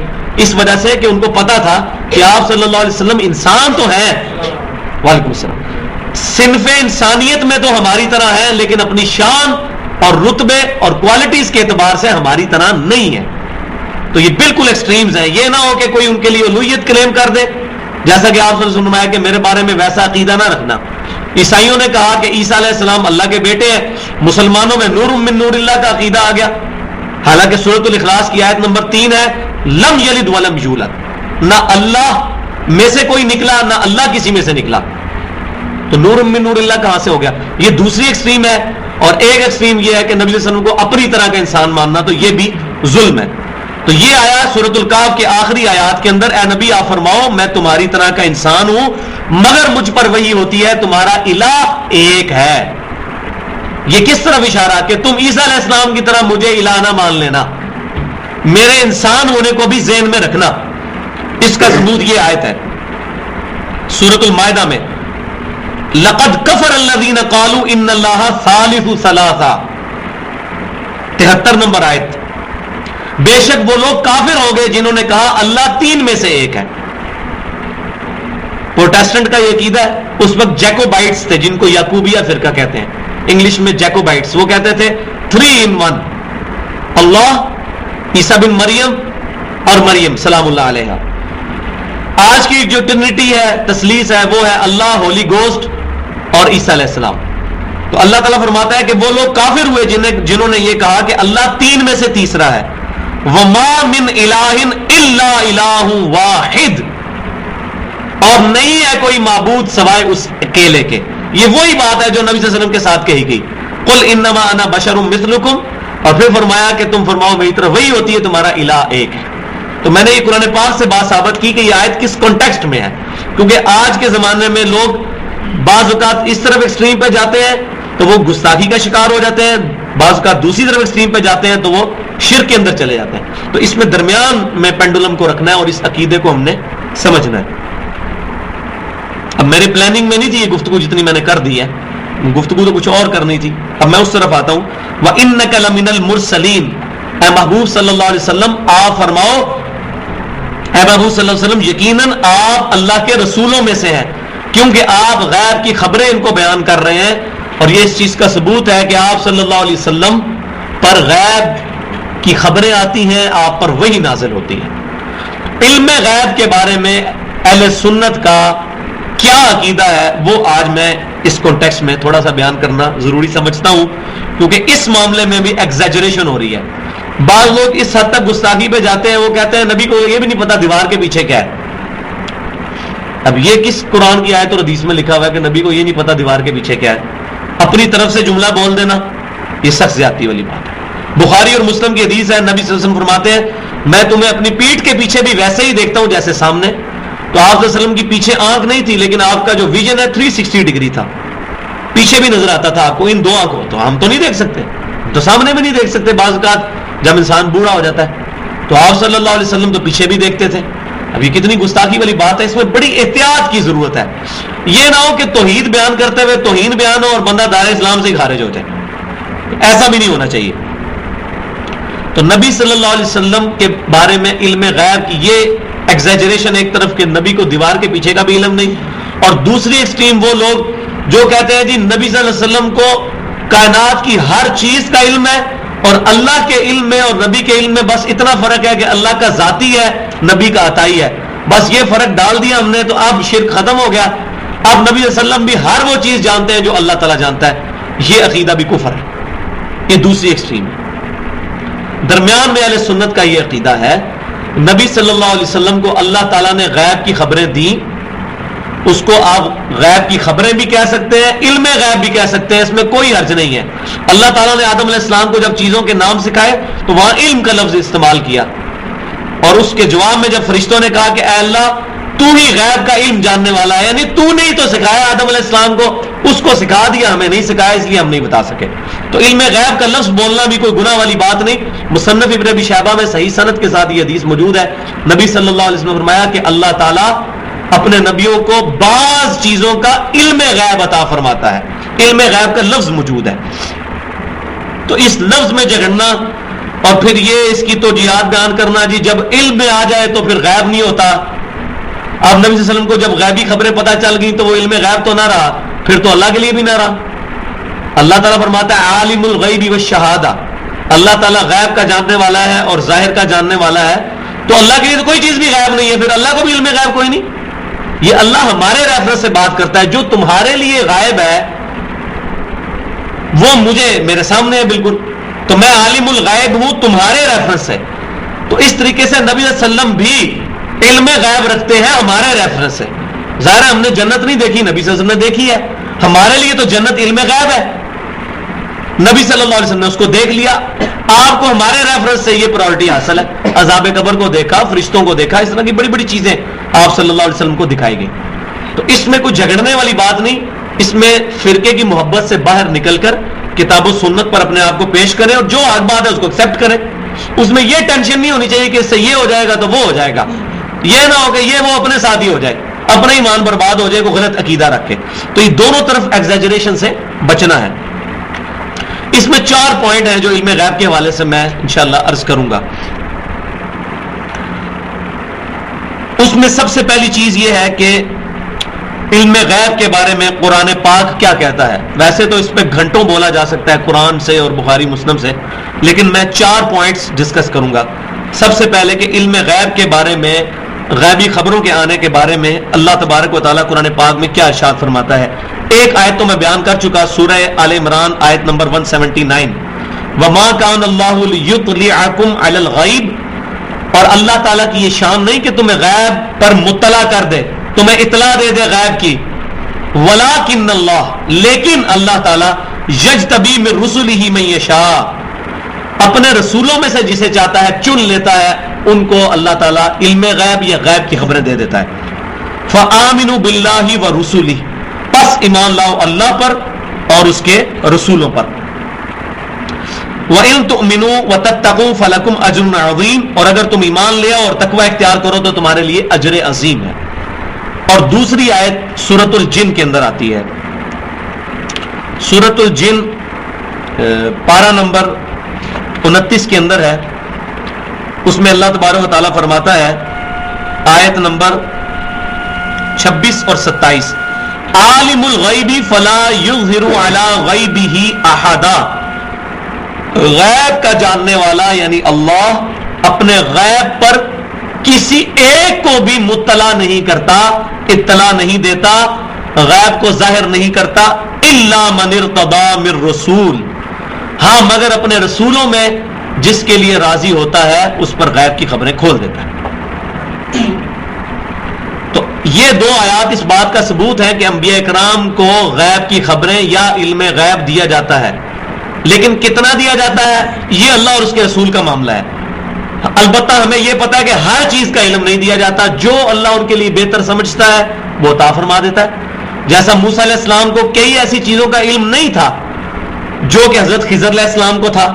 اس وجہ سے کہ ان کو پتا تھا کہ آپ صلی اللہ علیہ وسلم انسان تو ہیں، وعلیکم السلام، صنف انسانیت میں تو ہماری طرح ہیں لیکن اپنی شان اور رتبے اور کوالٹیز کے اعتبار سے ہماری طرح نہیں ہے۔ تو یہ بالکل ایکسٹریمز ہیں۔ یہ نہ ہو کہ کوئی ان کے لیے الوہیت کلیم کر دے، جیسا کہ آپ صلی اللہ علیہ وسلم نے کہ میرے بارے میں ویسا عقیدہ نہ رکھنا۔ عیسائیوں نے کہا کہ عیسیٰ علیہ السلام اللہ کے بیٹے ہیں، مسلمانوں میں نور من نور اللہ کا عقیدہ آ گیا، حالانکہ سورۃ الاخلاص کی آیت نمبر 3 ہے لم یلد ولم یولد، نہ اللہ میں سے کوئی نکلا نہ اللہ کسی میں سے نکلا، تو نور من نور اللہ کہاں سے ہو گیا؟ یہ دوسری ایکسٹریم ہے۔ اور ایک ایکسٹریم یہ ہے کہ نبی صلی اللہ علیہ وسلم کو اپنی طرح کا انسان ماننا، تو یہ بھی ظلم ہے۔ تو یہ آیا سورۃ الکہف کے آخری آیات کے اندر، اے نبی آپ فرماؤ میں تمہاری طرح کا انسان ہوں مگر مجھ پر وحی ہوتی ہے، تمہارا الہ ایک ہے۔ یہ کس طرف اشارہ کہ تم عیسیٰ علیہ السلام کی طرح مجھے الہ نہ مان لینا، میرے انسان ہونے کو بھی ذہن میں رکھنا۔ اس کا ثبوت یہ آیت ہے سورۃ المائدہ میں، لقد کفر الذین قالوا ان اللہ ثالث ثلاثہ، 73 نمبر آیت، بے شک وہ لوگ کافر ہو گئے جنہوں نے کہا اللہ تین میں سے ایک ہے۔ پروٹیسٹنٹ کا یہ عقیدہ ہے، اس وقت جیکوبائٹس تھے جن کو یعقوبیہ فرقہ کہتے ہیں، انگلش میں جیکوبائٹس، وہ کہتے تھے 3 in 1، اللہ، عیسیٰ بن مریم اور مریم سلام اللہ علیہ۔ آج کی جو ٹرینٹی ہے، تثلیث ہے، وہ ہے اللہ، ہولی گوسٹ اور عیسیٰ علیہ السلام۔ تو اللہ تعالیٰ فرماتا ہے کہ وہ لوگ کافر ہوئے جنہوں نے یہ کہا کہ اللہ تین میں سے تیسرا ہے۔ وَمَا مِنْ إِلَٰهٍ إِلَّا إِلَٰهٌ وَاحِدٌ، اور نہیں ہے کوئی معبود سوائے اس اکیلے کے۔ یہ وہی بات ہے جو نبی صلی اللہ علیہ وسلم کے ساتھ کہی گئی، قُلْ إِنَّمَا أَنَا بَشَرٌ مِثْلُكُمْ، اور پھر فرمایا کہ تم فرماؤ میری طرف وہی ہوتی ہے، تمہارا الہ ایک ہے۔ تو میں نے یہ قرآن پاک سے بات ثابت کی کہ یہ آیت کس کانٹیکسٹ میں ہے، کیونکہ آج کے زمانے میں لوگ بعض اوقات اس طرف ایکسٹریم پہ جاتے ہیں تو وہ گستاخی کا شکار ہو جاتے ہیں، بعض اوقات دوسری طرف ایکسٹریم پہ جاتے ہیں تو وہ شرک کے اندر چلے جاتے ہیں۔ تو اس میں درمیان میں پینڈولم کو رکھنا ہے اور اس عقیدے کو ہم نے سمجھنا ہے۔ اب میری پلاننگ میں نہیں تھی یہ گفتگو جتنی میں نے کر دی ہے، گفتگو تو کچھ اور کرنی تھی۔ اب میں اس طرف آتا ہوں، وَإِنَّكَ لَمِنَ الْمُرْسَلِينَ، اے محبوب صلی اللہ علیہ وسلم آپ فرماؤ، اے محبوب صلی اللہ علیہ وسلم یقیناً آپ اللہ کے رسولوں میں سے ہیں، کیونکہ آپ غیب کی خبریں ان کو بیان کر رہے ہیں، اور یہ اس چیز کا ثبوت ہے کہ آپ صلی اللہ علیہ وسلم پر غیب کی خبریں آتی ہیں، آپ پر وحی نازل ہوتی ہے۔ علم غیب کے بارے میں اہل سنت کا کیا عقیدہ ہے وہ آج میں اس کانٹیکسٹ میں تھوڑا سا بیان کرنا ضروری سمجھتا ہوں، کیونکہ اس معاملے میں بھی ایگزیجریشن ہو رہی ہے۔ بعض لوگ اس حد تک گستاخی پہ جاتے ہیں، وہ کہتے ہیں نبی کو یہ بھی نہیں پتا دیوار کے پیچھے کیا ہے۔ اب یہ کس قرآن کی آیت اور حدیث میں لکھا ہوا ہے کہ نبی کو یہ نہیں پتا دیوار کے پیچھے کیا ہے؟ اپنی طرف سے جملہ بول دینا یہ سخت زیادتی والی بات ہے۔ بخاری اور مسلم کی حدیث ہے، نبی صلی اللہ علیہ وسلم فرماتے ہیں میں تمہیں اپنی پیٹھ کے پیچھے بھی ویسے ہی دیکھتا ہوں جیسے سامنے۔ تو آپ صلی اللہ علیہ وسلم کی پیچھے آنکھ نہیں تھی، لیکن آپ کا جو ویژن ہے 360 ڈگری تھا، پیچھے بھی نظر آتا تھا آپ کو ان دو آنکھوں۔ تو ہم تو نہیں دیکھ سکتے، تو سامنے بھی نہیں دیکھ سکتے بعض اوقات جب انسان بوڑھا ہو جاتا ہے۔ تو آپ صلی اللہ علیہ وسلم تو پیچھے بھی دیکھتے تھے۔ اب یہ کتنی گستاخی والی بات ہے، اس میں بڑی احتیاط کی ضرورت ہے۔ یہ نہ ہو کہ توحید بیان کرتے ہوئے توہین بیان ہو اور بندہ دار اسلام سے ہی خارج ہو جائے، ایسا بھی نہیں ہونا چاہیے۔ تو نبی صلی اللہ علیہ وسلم کے بارے میں علم غیب کی یہ ایگزیجریشن ایک طرف کہ نبی کو دیوار کے پیچھے کا بھی علم نہیں، اور دوسری ایکسٹریم وہ لوگ جو کہتے ہیں جی نبی صلی اللہ علیہ وسلم کو کائنات کی ہر چیز کا علم ہے، اور اللہ کے علم میں اور نبی کے علم میں بس اتنا فرق ہے کہ اللہ کا ذاتی ہے، نبی کا عطائی ہے، بس یہ فرق ڈال دیا ہم نے تو اب شرک ختم ہو گیا۔ اب نبی صلی اللہ علیہ وسلم بھی ہر وہ چیز جانتے ہیں جو اللہ تعالیٰ جانتا ہے۔ یہ عقیدہ بھی کفر ہے، یہ دوسری ایکسٹریم ہے۔ درمیان میں اہل سنت کا یہ عقیدہ ہے نبی صلی اللہ علیہ وسلم کو اللہ تعالیٰ نے غیب کی خبریں دیں، اس کو آپ غیب کی خبریں بھی کہہ سکتے ہیں، علم غیب بھی کہہ سکتے ہیں، اس میں کوئی حرج نہیں ہے۔ اللہ تعالیٰ نے آدم علیہ السلام کو جب چیزوں کے نام سکھائے تو وہاں علم کا لفظ استعمال کیا، اور اس کے جواب میں جب فرشتوں نے کہا کہ اے اللہ تو ہی غیب کا علم جاننے والا ہے، یعنی تو نے ہی تو سکھایا آدم علیہ السلام کو، اس کو سکھا دیا، ہمیں نہیں سکھایا اس لیے ہم نہیں بتا سکے۔ تو علم غیب کا لفظ بولنا بھی کوئی گناہ والی بات نہیں۔ مصنف ابن ابی شیبہ میں صحیح سند کے ساتھ یہ حدیث موجود ہے، نبی صلی اللہ علیہ وسلم نے فرمایا کہ اللہ تعالیٰ اپنے نبیوں کو بعض چیزوں کا علم غیب عطا فرماتا ہے۔ علم غیب کا لفظ موجود ہے، تو اس لفظ میں جھگڑنا اور پھر یہ اس کی توجیہات بیان کرنا جی جب علم میں آ جائے تو پھر غیب نہیں ہوتا۔ اب نبی صلی اللہ علیہ وسلم کو جب غیبی خبریں پتہ چل گئی تو وہ علم غیب تو نہ رہا، پھر تو اللہ کے لیے بھی نہ رہا۔ اللہ تعالیٰ فرماتا ہے عالم الغیب والشہادہ، اللہ تعالیٰ غیب کا جاننے والا ہے اور ظاہر کا جاننے والا ہے، تو اللہ کے لیے تو کوئی چیز بھی غیب نہیں ہے، پھر اللہ کو بھی علم غیب کوئی نہیں۔ یہ اللہ ہمارے ریفرنس سے بات کرتا ہے، جو تمہارے لیے غائب ہے وہ مجھے میرے سامنے ہے بالکل، تو میں عالم الغیب ہوں تمہارے ریفرنس سے۔ تو اس طریقے سے نبی صلی اللہ علیہ وسلم بھی علم غیب رکھتے ہیں ہمارے ریفرنس سے۔ ظاہر ہے ہم نے جنت نہیں دیکھی، نبی صلی اللہ علیہ وسلم نے دیکھی ہے، ہمارے لیے تو جنت علم غیب ہے، نبی صلی اللہ علیہ وسلم نے اس کو دیکھ لیا۔ آپ کو ہمارے ریفرنس سے یہ پرائورٹی حاصل ہے، عذاب قبر کو دیکھا، فرشتوں کو دیکھا، اس طرح کی بڑی بڑی چیزیں آپ صلی اللہ علیہ وسلم کو دکھائی گئی۔ تو اس میں کوئی جھگڑنے والی بات نہیں، اس میں فرقے کی محبت سے باہر نکل کر کتاب و سنت پر اپنے آپ کو پیش کریں اور جو حق بات ہے اس کو ایکسیپٹ کریں۔ اس میں یہ ٹینشن نہیں ہونی چاہیے کہ اس سے یہ ہو جائے گا تو وہ ہو جائے گا، یہ نہ ہو کہ یہ وہ اپنے ساتھ ہی ہو جائے، اپنا ایمان برباد ہو جائے، کوئی غلط عقیدہ رکھے۔ تو یہ دونوں طرف ایگزیجریشن سے بچنا ہے۔ اس میں 4 پوائنٹ ہیں جو علم غیب کے حوالے سے میں انشاءاللہ عرض کروں گا۔ اس میں سب سے پہلی چیز یہ ہے کہ علم غیب کے بارے میں قرآن پاک کیا کہتا ہے۔ ویسے تو اس پہ گھنٹوں بولا جا سکتا ہے قرآن سے اور بخاری مسلم سے، لیکن میں 4 پوائنٹس ڈسکس کروں گا۔ سب سے پہلے کہ علم غیب کے بارے میں، غیبی خبروں کے آنے کے بارے میں اللہ تبارک و تعالیٰ قرآن پاک میں کیا ارشاد فرماتا ہے۔ ایک آیت تو میں بیان کر چکا، سورہ آل عمران آیت نمبر 179، وَمَا كَانَ اللَّهُ لِيُطْلِعَكُمْ عَلَى الْغَيْبِ، اور اللہ تعالیٰ کی یہ شان نہیں کہ تمہیں غیب پر مطلع کر دے، تمہیں اطلاع دے دے غیب کی، وَلَٰكِنَّ اللَّهَ، لیکن اللہ تعالیٰ يَجْتَبِي مِن رُّسُلِهِ مَن يَشَاءُ، اپنے رسولوں میں سے جسے چاہتا ہے چن لیتا ہے، ان کو اللہ تعالیٰ علم غیب یا غیب کی خبریں دے دیتا ہے۔ فَآمِنُوا بِاللَّهِ وَرُسُلِهِ، پس ایمان لاؤ اللہ پر اور اس کے رسولوں پر۔ وَإِن تُؤْمِنُوا وَتَتَّقُوا فَلَكُمْ أَجْرٌ عَظِيمٌ، اور اگر تم ایمان لے آؤ اور تقوی اختیار کرو تو تمہارے لیے اجر عظیم ہے۔ اور دوسری آیت سورۃ الجن کے اندر آتی ہے، سورۃ الجن پارہ نمبر 29 کے اندر ہے، اس میں اللہ تبارک و تعالیٰ فرماتا ہے آیت نمبر 26 اور 27، عالم الغیب فلا یظہر علی غیبہ احدا، غیب کا جاننے والا یعنی اللہ اپنے غیب پر کسی ایک کو بھی مطلع نہیں کرتا، اطلاع نہیں دیتا، غیب کو ظاہر نہیں کرتا، الا من ارتضی من رسول، ہاں مگر اپنے رسولوں میں جس کے لیے راضی ہوتا ہے اس پر غیب کی خبریں کھول دیتا ہے. تو یہ دو آیات اس بات کا ثبوت ہے کہ انبیاء کرام کو غیب کی خبریں یا علم غیب دیا جاتا ہے. لیکن کتنا دیا جاتا ہے یہ اللہ اور اس کے رسول کا معاملہ ہے. البتہ ہمیں یہ پتا ہے کہ ہر چیز کا علم نہیں دیا جاتا. جو اللہ ان کے لیے بہتر سمجھتا ہے وہ عطا فرما دیتا ہے. جیسا موسیٰ علیہ السلام کو کئی ایسی چیزوں کا علم نہیں تھا جو کہ حضرت خضر علیہ السلام کو تھا.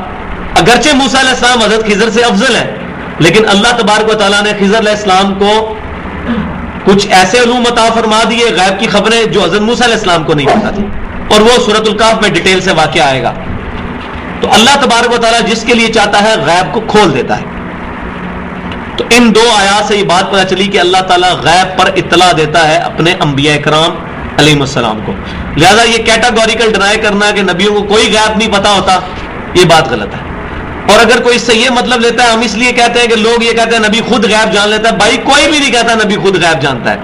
اگرچہ موسیٰ علیہ السلام حضرت خضر سے افضل ہے, لیکن اللہ تبارک و تعالیٰ نے خضر علیہ السلام کو کچھ ایسے علوم عطا فرما دیے, غیب کی خبریں جو حضرت موسیٰ علیہ السلام کو نہیں پتا تھی, اور وہ سورۃ الکہف میں ڈیٹیل سے واقعہ آئے گا. تو اللہ تبارک و تعالیٰ جس کے لیے چاہتا ہے غیب کو کھول دیتا ہے. تو ان دو آیات سے یہ بات پتہ چلی کہ اللہ تعالیٰ غیب پر اطلاع دیتا ہے اپنے انبیاء کرام علیہ السلام کو. لہذا یہ کیٹاگوریکل ڈینائی کرنا کہ نبیوں کو کوئی غیب نہیں پتا ہوتا, یہ بات غلط ہے. اور اگر کوئی اس سے یہ مطلب لیتا ہے, ہم اس لیے کہتے ہیں کہ لوگ یہ کہتے ہیں نبی خود غیب جان لیتا ہے. بھائی کوئی بھی نہیں کہتا نبی خود غیب جانتا ہے.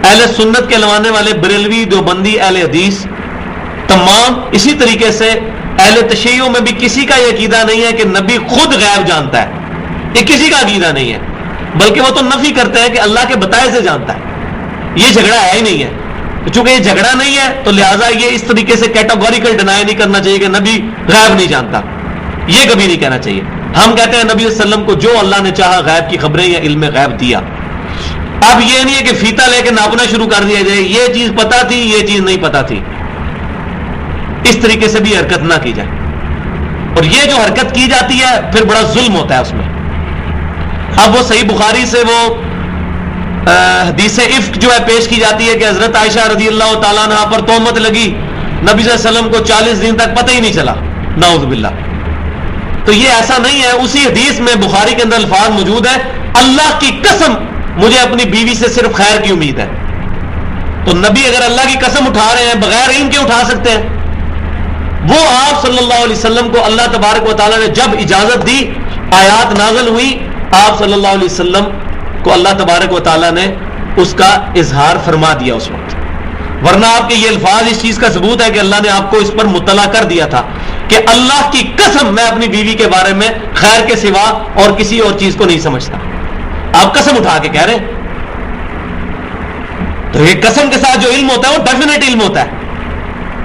اہل سنت کے لوانے والے بریلوی, دیوبندی, اہل حدیث تمام اسی طریقے سے اہل تشیعوں میں بھی کسی کا یہ عقیدہ نہیں ہے کہ نبی خود غیب جانتا ہے. یہ کسی کا عقیدہ نہیں ہے, بلکہ وہ تو نفی کرتے ہیں کہ اللہ کے بتائے سے جانتا ہے. یہ جھگڑا ہے ہی نہیں ہے. چونکہ یہ جھگڑا نہیں ہے تو لہٰذا یہ اس طریقے سے کیٹاگوریکل ڈینائی نہیں کرنا چاہیے کہ نبی غیب نہیں جانتا. یہ کبھی نہیں کہنا چاہیے. ہم کہتے ہیں نبی صلی اللہ علیہ وسلم کو جو اللہ نے چاہا غیب کی خبریں یا علم غیب دیا. اب یہ نہیں ہے کہ فیتا لے کے ناپنا شروع کر دیا جائے, یہ چیز پتا تھی یہ چیز نہیں پتا تھی. اس طریقے سے بھی حرکت نہ کی جائے. اور یہ جو حرکت کی جاتی ہے پھر بڑا ظلم ہوتا ہے اس میں. اب وہ صحیح بخاری سے وہ حدیث افک جو ہے پیش کی جاتی ہے کہ حضرت عائشہ رضی اللہ تعالیٰ عنہ پر تہمت لگی, نبی صلی اللہ علیہ وسلم کو 40 دن تک پتہ ہی نہیں چلا, نعوذ باللہ. تو یہ ایسا نہیں ہے. اسی حدیث میں بخاری کے اندر الفاظ موجود ہے, اللہ کی قسم مجھے اپنی بیوی سے صرف خیر کی امید ہے. تو نبی اگر اللہ کی قسم اٹھا رہے ہیں بغیر علم کے اٹھا سکتے ہیں. وہ آپ صلی اللہ علیہ وسلم کو اللہ تبارک و تعالیٰ نے جب اجازت دی, آیات نازل ہوئی, آپ صلی اللہ علیہ وسلم کو اللہ تبارک و تعالیٰ نے اس کا اظہار فرما دیا اس وقت. ورنہ آپ کے یہ الفاظ اس چیز کا ثبوت ہے کہ اللہ نے آپ کو اس پر مطلع کر دیا تھا کہ اللہ کی قسم میں اپنی بیوی کے بارے میں خیر کے سوا اور کسی اور چیز کو نہیں سمجھتا. آپ قسم اٹھا کے کہہ رہے ہیں. تو یہ قسم کے ساتھ جو علم ہوتا ہے وہ ڈیفینیٹ علم ہوتا ہے.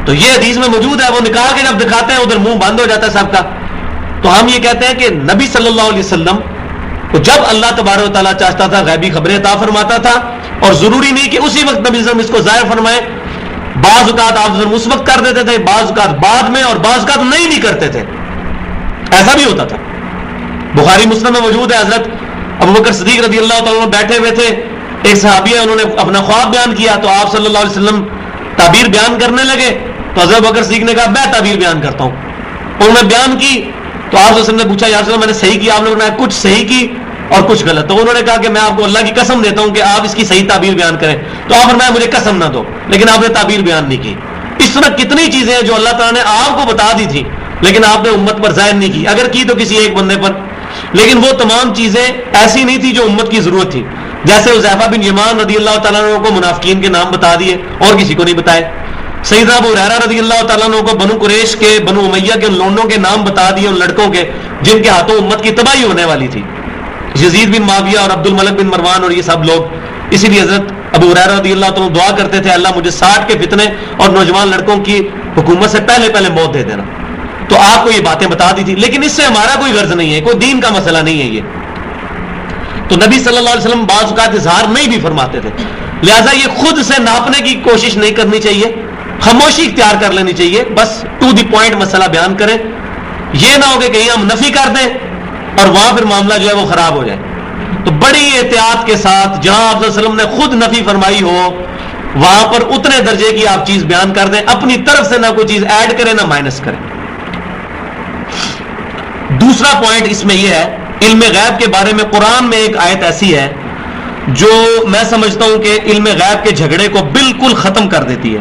تو یہ حدیث میں موجود ہے. وہ نکاح کے جب دکھاتے ہیں ادھر منہ بند ہو جاتا ہے سب کا. تو ہم یہ کہتے ہیں کہ نبی صلی اللہ علیہ وسلم کو جب اللہ تبارک و تعالیٰ چاہتا تھا غیبی خبریں عطا فرماتا تھا, اور ضروری نہیں کہ اسی وقت نبی صلی اللہ علیہ وسلم اس کو ظاہر فرمائے. بعض اوقات آپ اس وقت کر دیتے تھے, بعض اوقات بعد میں, اور بعض اوقات نہیں بھی کرتے تھے. ایسا بھی ہوتا تھا. بخاری مسلم میں موجود ہے, حضرت ابوبکر صدیق رضی اللہ تعالیٰ بیٹھے ہوئے تھے, ایک صحابی ہے, انہوں نے اپنا خواب بیان کیا, تو آپ صلی اللہ علیہ وسلم تعبیر بیان کرنے لگے. تو حضرت ابوبکر صدیق نے کہا میں تعبیر بیان کرتا ہوں. انہوں نے بیان کی تو آپ صلی اللہ علیہ وسلم نے پوچھا یا رسول اللہ میں نے صحیح کی؟ آپ نے فرمایا کچھ صحیح کی اور کچھ غلط. تو انہوں نے کہا کہ میں آپ کو اللہ کی قسم دیتا ہوں کہ آپ اس کی صحیح تعبیر بیان کریں. تو آپ فرمایا مجھے قسم نہ دو, لیکن آپ نے تعبیر بیان نہیں کی. اس طرح کتنی چیزیں ہیں جو اللہ تعالیٰ نے آپ کو بتا دی تھی لیکن آپ نے امت پر ظاہر نہیں کی. اگر کی تو کسی ایک بندے پر, لیکن وہ تمام چیزیں ایسی نہیں تھی جو امت کی ضرورت تھی. جیسے حذیفہ بن یمان رضی اللہ تعالیٰ عنہ کو منافقین کے نام بتا دیے اور کسی کو نہیں بتائے. سیدنا ابو ہریرہ رضی اللہ تعالیٰ عنہ کو بنو قریش کے, بنو امیہ کے لونڈوں کے نام بتا دیے, ان لڑکوں کے جن کے ہاتھوں امت کی تباہی ہونے والی تھی, یزید بن معاویہ اور عبد الملک بن مروان اور یہ سب لوگ. اسی لیے حضرت ابو ہریرہ رضی اللہ تعالیٰ دعا کرتے تھے اللہ مجھے 60 کے فتنے اور نوجوان لڑکوں کی حکومت سے پہلے موت دے دینا. تو آپ کو یہ باتیں بتا دی تھی, لیکن اس سے ہمارا کوئی غرض نہیں ہے, کوئی دین کا مسئلہ نہیں ہے یہ. تو نبی صلی اللہ علیہ وسلم بعض اوقات اظہار نہیں بھی فرماتے تھے. لہٰذا یہ خود سے ناپنے کی کوشش نہیں کرنی چاہیے, خاموشی اختیار کر لینی چاہیے. بس ٹو دی پوائنٹ مسئلہ بیان کریں. یہ نہ ہو کہ کہیں ہم نفی کر دیں اور وہاں پھر معاملہ جو ہے وہ خراب ہو جائے. تو بڑی احتیاط کے ساتھ جہاں آپ صلی اللہ علیہ وسلم نے خود نفی فرمائی ہو وہاں پر اتنے درجے کی آپ چیز بیان کر دیں, اپنی طرف سے نہ کوئی چیز ایڈ کریں نہ مائنس کریں. دوسرا پوائنٹ اس میں یہ ہے, علم غیب کے بارے میں قرآن میں ایک آیت ایسی ہے جو میں سمجھتا ہوں کہ علم غیب کے جھگڑے کو بالکل ختم کر دیتی ہے.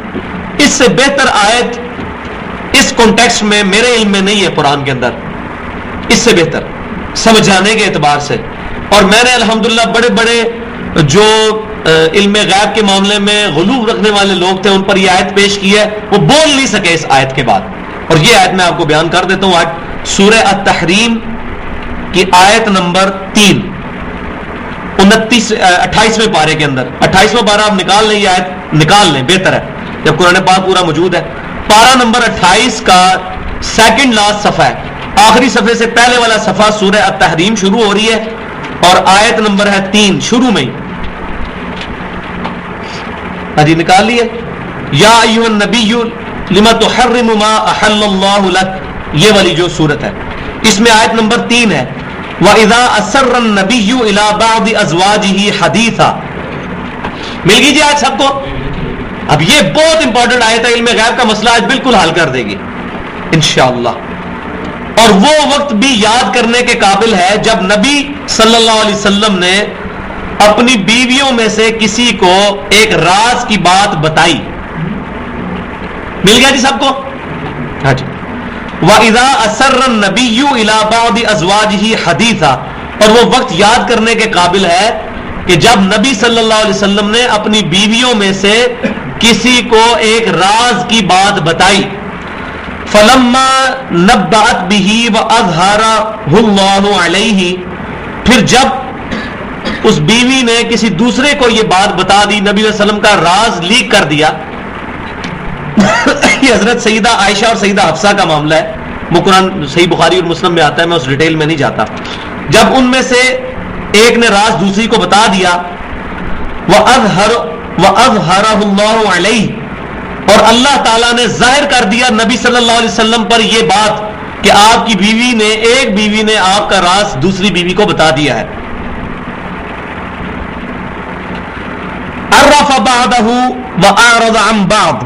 اس سے بہتر آیت اس کانٹیکسٹ میں میرے علم میں نہیں ہے قرآن کے اندر, اس سے بہتر سمجھانے کے اعتبار سے. اور میں نے الحمدللہ بڑے بڑے جو علم غیب کے معاملے میں غلو رکھنے والے لوگ تھے ان پر یہ آیت پیش کی ہے, وہ بول نہیں سکے اس آیت کے بعد. اور یہ آیت میں آپ کو بیان کر دیتا ہوں. آج سورہ التحریم کی آیت نمبر 3 28ویں پارے کے اندر. 28واں پارہ آپ نکال لیں, یہ آیت نکال لیں, بہتر ہے جب قرآن پاک پورا موجود ہے. پارہ نمبر 28 کا سیکنڈ لاسٹ صفحہ ہے, آخری صفحے سے پہلے والا صفحہ سورہ التحریم شروع ہو رہی ہے اور آیت نمبر ہے 3 شروع میں ہی. حدیث نکال لیے. یا ایھا النبی لما تحرم ما احل اللہ لک, یہ والی جو سورت ہے اس میں آیت نمبر 3 ہے. وَإِذَا أَسَرَّ النَّبِيُّ إِلَىٰ بَعْضِ أَزْوَاجِهِ حَدِيثًا. مل گئی جی آج سب کو. اب یہ بہت امپورٹنٹ آیت ہے, علم غیب کا مسئلہ آج بالکل حل کر دے گی انشاءاللہ. اور وہ وقت بھی یاد کرنے کے قابل ہے جب نبی صلی اللہ علیہ وسلم نے اپنی بیویوں میں سے کسی کو ایک راز کی بات بتائی. مل گیا جی سب کو. ہاں جی. وَإِذَا أَسَرَّ النَّبِيُّ إِلَىٰ بَعْضِ أَزْوَاجِهِ حَدِيثًا, اور وہ وقت یاد کرنے کے قابل ہے کہ جب نبی صلی اللہ علیہ وسلم نے اپنی بیویوں میں سے کسی کو ایک راز کی بات بتائی. فَلَمَّا نَبَّأَتْ بِهِ وَأَظْهَرَهُ اللَّهُ عَلَيْهِ, پھر جب اس بیوی نے کسی دوسرے کو یہ بات بتا دی, نبی صلی اللہ علیہ وسلم کا راز لیک کر دیا. یہ حضرت سیدہ عائشہ اور سیدہ حفصہ کا معاملہ ہے, وہ قرآن صحیح بخاری اور مسلم میں آتا ہے, میں اس ڈیٹیل میں نہیں جاتا. جب ان میں سے ایک نے راز دوسری کو بتا دیا, وَأَظْهَرَهُ اللَّهُ عَلَيْهِ, اور اللہ تعالیٰ نے ظاہر کر دیا نبی صلی اللہ علیہ وسلم پر یہ بات کہ آپ کی بیوی نے, ایک بیوی نے آپ کا راز دوسری بیوی کو بتا دیا ہے. عَرَّفَ بَعْضَهُ وَأَعْرَضَ عَنْ بَعْضٍ,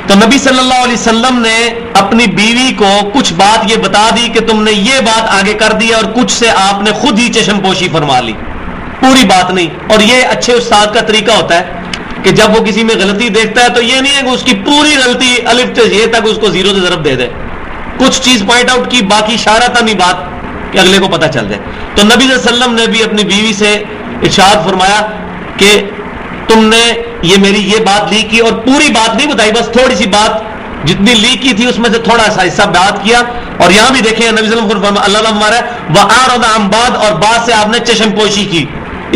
تو نبی صلی اللہ علیہ وسلم نے اپنی بیوی کو کچھ بات یہ بتا دی کہ تم نے یہ بات آگے کر دی, اور کچھ سے آپ نے خود ہی چشم پوشی فرما لی, پوری بات نہیں. اور یہ اچھے استاد کا طریقہ ہوتا ہے کہ جب وہ کسی میں غلطی دیکھتا ہے تو یہ نہیں ہے کہ اس کی پوری غلطی الف سے یہ تک اس کو زیرو سے ضرب دے دے, کچھ چیز پوائنٹ آؤٹ کی, باقی اشارہ نہیں بات کہ اگلے کو پتہ چل جائے. تو نبی صلی اللہ علیہ وسلم نے بھی اپنی بیوی سے ارشاد فرمایا کہ تم نے یہ میری یہ بات لیک کی, اور پوری بات نہیں بتائی, بس تھوڑی سی بات جتنی لیک کی تھی اس میں سے تھوڑا سا حصہ بات کیا. اور یہاں بھی دیکھیں نبی صلی اللہ علیہ وسلم اللہ ہمارا وَأَعْرَضَ عَنْ بَعْضٍ, اور بعض سے آپ نے چشم پوشی کی.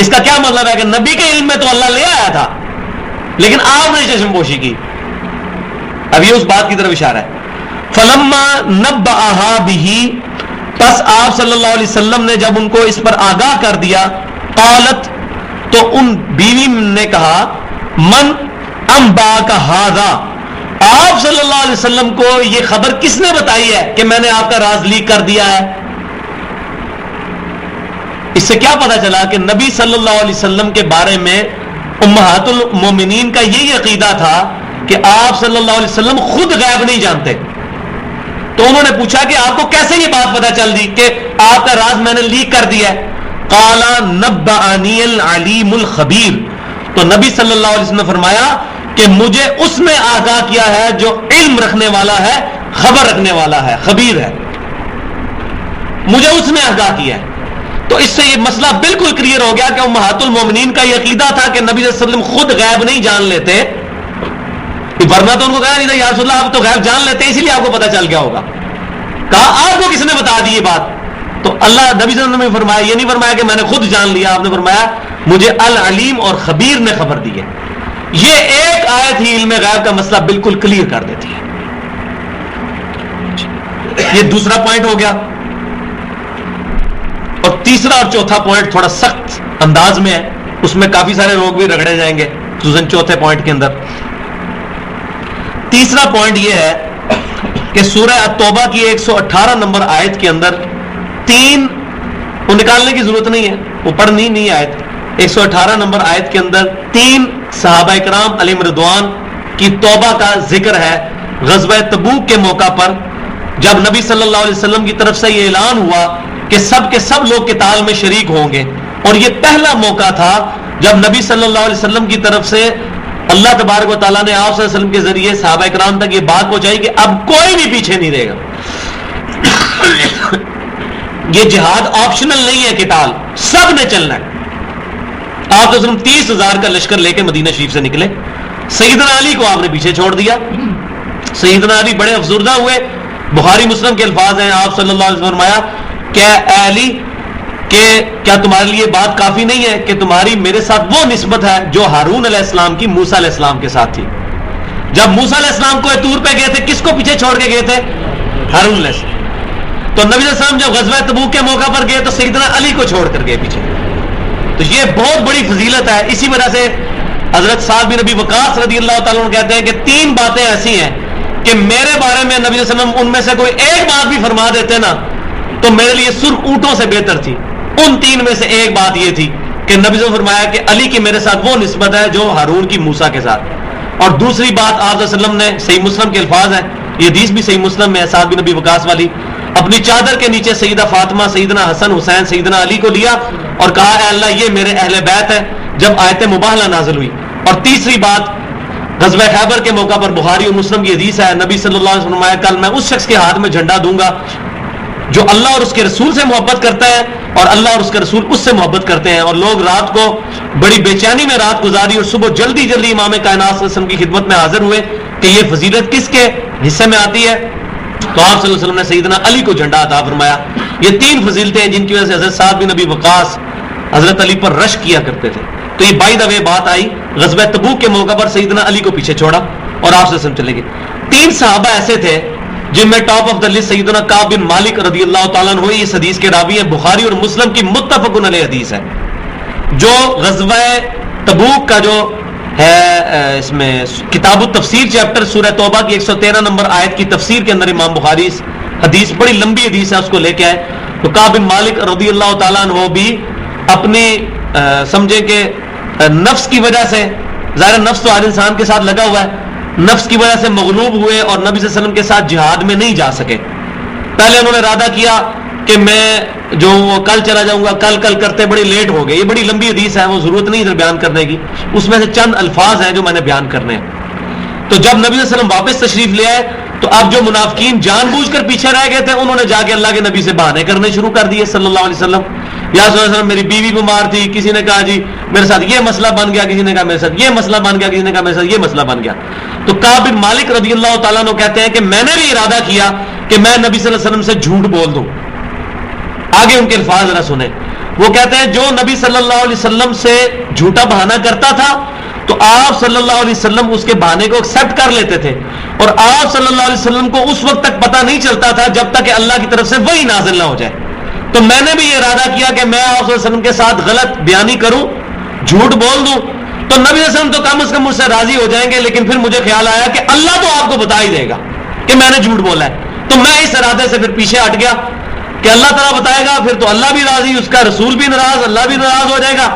اس کا کیا مطلب ہے کہ نبی کے علم میں تو اللہ لے آیا تھا لیکن آپ نے چشم پوشی کی. اب یہ اس بات کی طرف اشارہ ہے. فَلَمَّا نَبَّأَهَا بِهِ, پس آپ صلی اللہ علیہ وسلم نے جب ان کو اس پر آگاہ کر دیا, قالت, تو ان بیوی نے کہا, من انباک ھذا, آپ صلی اللہ علیہ وسلم کو یہ خبر کس نے بتائی ہے کہ میں نے آپ کا راز لیک کر دیا ہے. اس سے کیا پتا چلا کہ نبی صلی اللہ علیہ وسلم کے بارے میں امہات المومنین کا یہی عقیدہ تھا کہ آپ صلی اللہ علیہ وسلم خود غیب نہیں جانتے. تو انہوں نے پوچھا کہ آپ کو کیسے یہ بات پتا چل دی کہ آپ کا راز میں نے لیک کر دیا ہے. قال نبأنی العلیم الخبیر, تو نبی صلی اللہ علیہ وسلم نے فرمایا کہ مجھے اس نے آگاہ کیا ہے جو علم رکھنے والا ہے, خبر رکھنے والا ہے, خبیر ہے, مجھے اس نے آگاہ کیا ہے. تو اس سے یہ مسئلہ بالکل کلیئر ہو گیا کہ امہات المومنین کا یہ عقیدہ تھا کہ نبی صلی اللہ علیہ وسلم خود غیب نہیں جان لیتے, ورنہ تو ان کو کہا نہیں تھا یا رسول اللہ آپ تو غیب جان لیتے اسی لیے آپ کو پتہ چل گیا ہوگا. کہا آپ کو کس نے بتا دی یہ بات؟ تو اللہ نبی صلی اللہ علیہ وسلم نے فرمایا, یہ نہیں فرمایا کہ میں نے خود جان لیا, آپ نے فرمایا مجھے العلیم اور خبیر نے خبر دی ہے. یہ ایک آیت ہی علم غیب کا مسئلہ بالکل کلیئر کر دیتی ہے. یہ دوسرا پوائنٹ ہو گیا. اور تیسرا اور چوتھا پوائنٹ تھوڑا سخت انداز میں ہے, اس میں کافی سارے لوگ بھی رگڑے جائیں گے خصوصاً چوتھے پوائنٹ کے اندر. تیسرا پوائنٹ یہ ہے کہ سورہ التوبہ کی 118 نمبر آیت کے اندر تین, وہ نکالنے کی ضرورت نہیں ہے, وہ پڑھنی نہیں آیت, 118 نمبر آیت کے اندر تین صحابہ کرام علیہم رضوان کی توبہ کا ذکر ہے. غزوہ تبوک کے موقع پر جب نبی صلی اللہ علیہ وسلم کی طرف سے یہ اعلان ہوا کہ سب کے سب لوگ قتال میں شریک ہوں گے, اور یہ پہلا موقع تھا جب نبی صلی اللہ علیہ وسلم کی طرف سے اللہ تبارک و تعالیٰ نے آپ صلی اللہ علیہ وسلم کے ذریعے صحابہ کرام تک یہ بات پہنچائی کہ اب کوئی بھی پیچھے نہیں رہے گا. یہ جہاد آپشنل نہیں ہے, قتال سب نے چلنا ہے. آپ تو 30,000 کا لشکر لے کے مدینہ شریف سے نکلے, سیدنا علی کو آپ نے پیچھے چھوڑ دیا. سیدنا علی بڑے افسردہ ہوئے, بخاری مسلم کے الفاظ ہیں, آپ صلی اللہ علیہ وسلم فرمایا کہ اے علی کہ کیا تمہارے لیے بات کافی نہیں ہے کہ تمہاری میرے ساتھ وہ نسبت ہے جو ہارون علیہ السلام کی موسیٰ علیہ السلام کے ساتھ تھی. جب موسیٰ علیہ السلام کو طور پہ گئے تھے کس کو پیچھے چھوڑ کے گئے تھے؟ ہارون علیہ السلام. تو نبی صلی اللہ علیہ وسلم جب غزوہ تبوک کے موقع پر گئے تو سیدنا علی کو چھوڑ کر گئے پیچھے. تو یہ بہت بڑی فضیلت ہے. اسی وجہ سے حضرت سعد بن ابی وقاص رضی اللہ تعالیٰ عنہ کہتے ہیں کہ 3 باتیں ایسی ہیں کہ میرے بارے میں نبی صلی اللہ علیہ وسلم ان میں سے کوئی ایک بات بھی فرما دیتے نا تو میرے لیے سرخ اونٹوں سے بہتر تھی. ان 3 میں سے ایک بات یہ تھی کہ نبی نے فرمایا کہ علی کی میرے ساتھ وہ نسبت ہے جو ہارون کی موسیٰ کے ساتھ. اور دوسری بات آپ صلی اللہ علیہ وسلم نے صحیح مسلم کے الفاظ ہیں, یہ حدیث بھی صحیح مسلم میں ہے, سعد بن ابی وقاص والی, اپنی چادر کے نیچے سیدہ فاطمہ, سیدنا حسن, حسین, سیدنا علی کو لیا اور کہا اے اللہ یہ میرے اہل بیت ہے, جب آیت مباہلہ نازل ہوئی. اور تیسری بات غزوہ خیبر کے موقع پر بخاری اور مسلم کی حدیث ہے, نبی صلی اللہ علیہ وسلم نے کل میں اس شخص کے ہاتھ میں جھنڈا دوں گا جو اللہ اور اس کے رسول سے محبت کرتا ہے اور اللہ اور اس کے رسول اس سے محبت کرتے ہیں. اور لوگ رات کو بڑی بے چینی میں رات گزاری اور صبح جلدی جلدی امام کائنات صلی اللہ علیہ وسلم کی خدمت میں حاضر ہوئے کہ یہ فضیلت کس کے حصے میں آتی ہے. تو آپ صلی اللہ علیہ وسلم نے سیدنا علی کو جھنڈا عطا فرمایا. یہ 3 فضیلتیں ہیں جن کی وجہ سے حضرت سعد بن ابی وقاص حضرت علی پر رش کیا کرتے تھے. تو یہ بائی دا وے بات آئی, غزوہ تبوک کے موقع پر سیدنا علی کو پیچھے چھوڑا اور آپ سے چلے گئے. 3 صحابہ ایسے تھے جن میں ٹاپ آف دا لسٹ سیدنا کعب بن مالک رضی اللہ تعالیٰ عنہ اس حدیث کے راوی ہیں, بخاری اور مسلم کی متفق علیہ حدیث ہے, جو غزوہ تبوک کا جو ہے اس میں کتاب التفسیر چیپٹر سورہ توبہ کی 113 نمبر آیت کی تفسیر کے اندر امام بخاری حدیث, بڑی لمبی حدیث ہے, اس کو لے کے آئے. تو کعب بن مالک رضی اللہ تعالیٰ عنہ بھی اپنی سمجھیں کہ نفس کی وجہ سے, ظاہر نفس تو ہر انسان کے ساتھ لگا ہوا ہے, نفس کی وجہ سے مغلوب ہوئے اور نبی صلی اللہ علیہ وسلم کے ساتھ جہاد میں نہیں جا سکے. پہلے انہوں نے ارادہ کیا کہ میں جو کل چلا جاؤں گا, کل کرتے بڑی لیٹ ہو گئے. یہ بڑی لمبی حدیث ہے, وہ ضرورت نہیں ادھر بیان کرنے کی, اس میں سے چند الفاظ ہیں جو میں نے بیان کرنے ہیں. تو جب نبی صلی اللہ علیہ وسلم واپس تشریف لے آئے تو اب جو منافقین جان بوجھ کر پیچھے رہ گئے تھے انہوں نے جا کے اللہ کے نبی سے بہانے کرنے شروع کر دیے صلی اللہ علیہ وسلم. یا صلی اللہ علیہ وسلم میری بیوی بیمار تھی, کسی نے کہا جی میرے ساتھ یہ مسئلہ بن گیا, کسی نے کہا میرے ساتھ یہ مسئلہ بن گیا, کسی نے کہا میرے ساتھ یہ مسئلہ بن گیا. تو کعب بن مالک رضی اللہ تعالیٰ عنہ کہتے ہیں کہ میں نے بھی ارادہ کیا کہ میں نبی صلی اللہ علیہ وسلم سے جھوٹ بول دوں. آگے ان کے الفاظ ذرا سنیں. وہ کہتے ہیں جو نبی صلی اللہ علیہ وسلم سے جھوٹا بہانہ کرتا تھا تو آپ صلی اللہ علیہ وسلم اس کے بہانے کو ایکسپٹ کر لیتے تھے, اور آپ صلی اللہ علیہ وسلم کو اس وقت تک پتہ نہیں چلتا تھا جب تک کہ اللہ کی طرف سے وہی نازل نہ ہو جائے. تو میں نے بھی یہ ارادہ کیا کہ میں آپ صلی اللہ علیہ وسلم کے ساتھ غلط بیانی کروں, جھوٹ بول دوں, تو نبی صلی اللہ علیہ وسلم تو کم از کم مجھ سے راضی ہو جائیں گے. لیکن پھر مجھے خیال آیا کہ اللہ تو آپ کو بتا ہی دے گا کہ میں نے جھوٹ بولا ہے. تو میں اس ارادے سے پھر پیچھے ہٹ گیا کہ اللہ تعالیٰ بتائے گا, پھر تو اللہ بھی راضی, اس کا رسول بھی ناراض, اللہ بھی ناراض ہو جائے گا.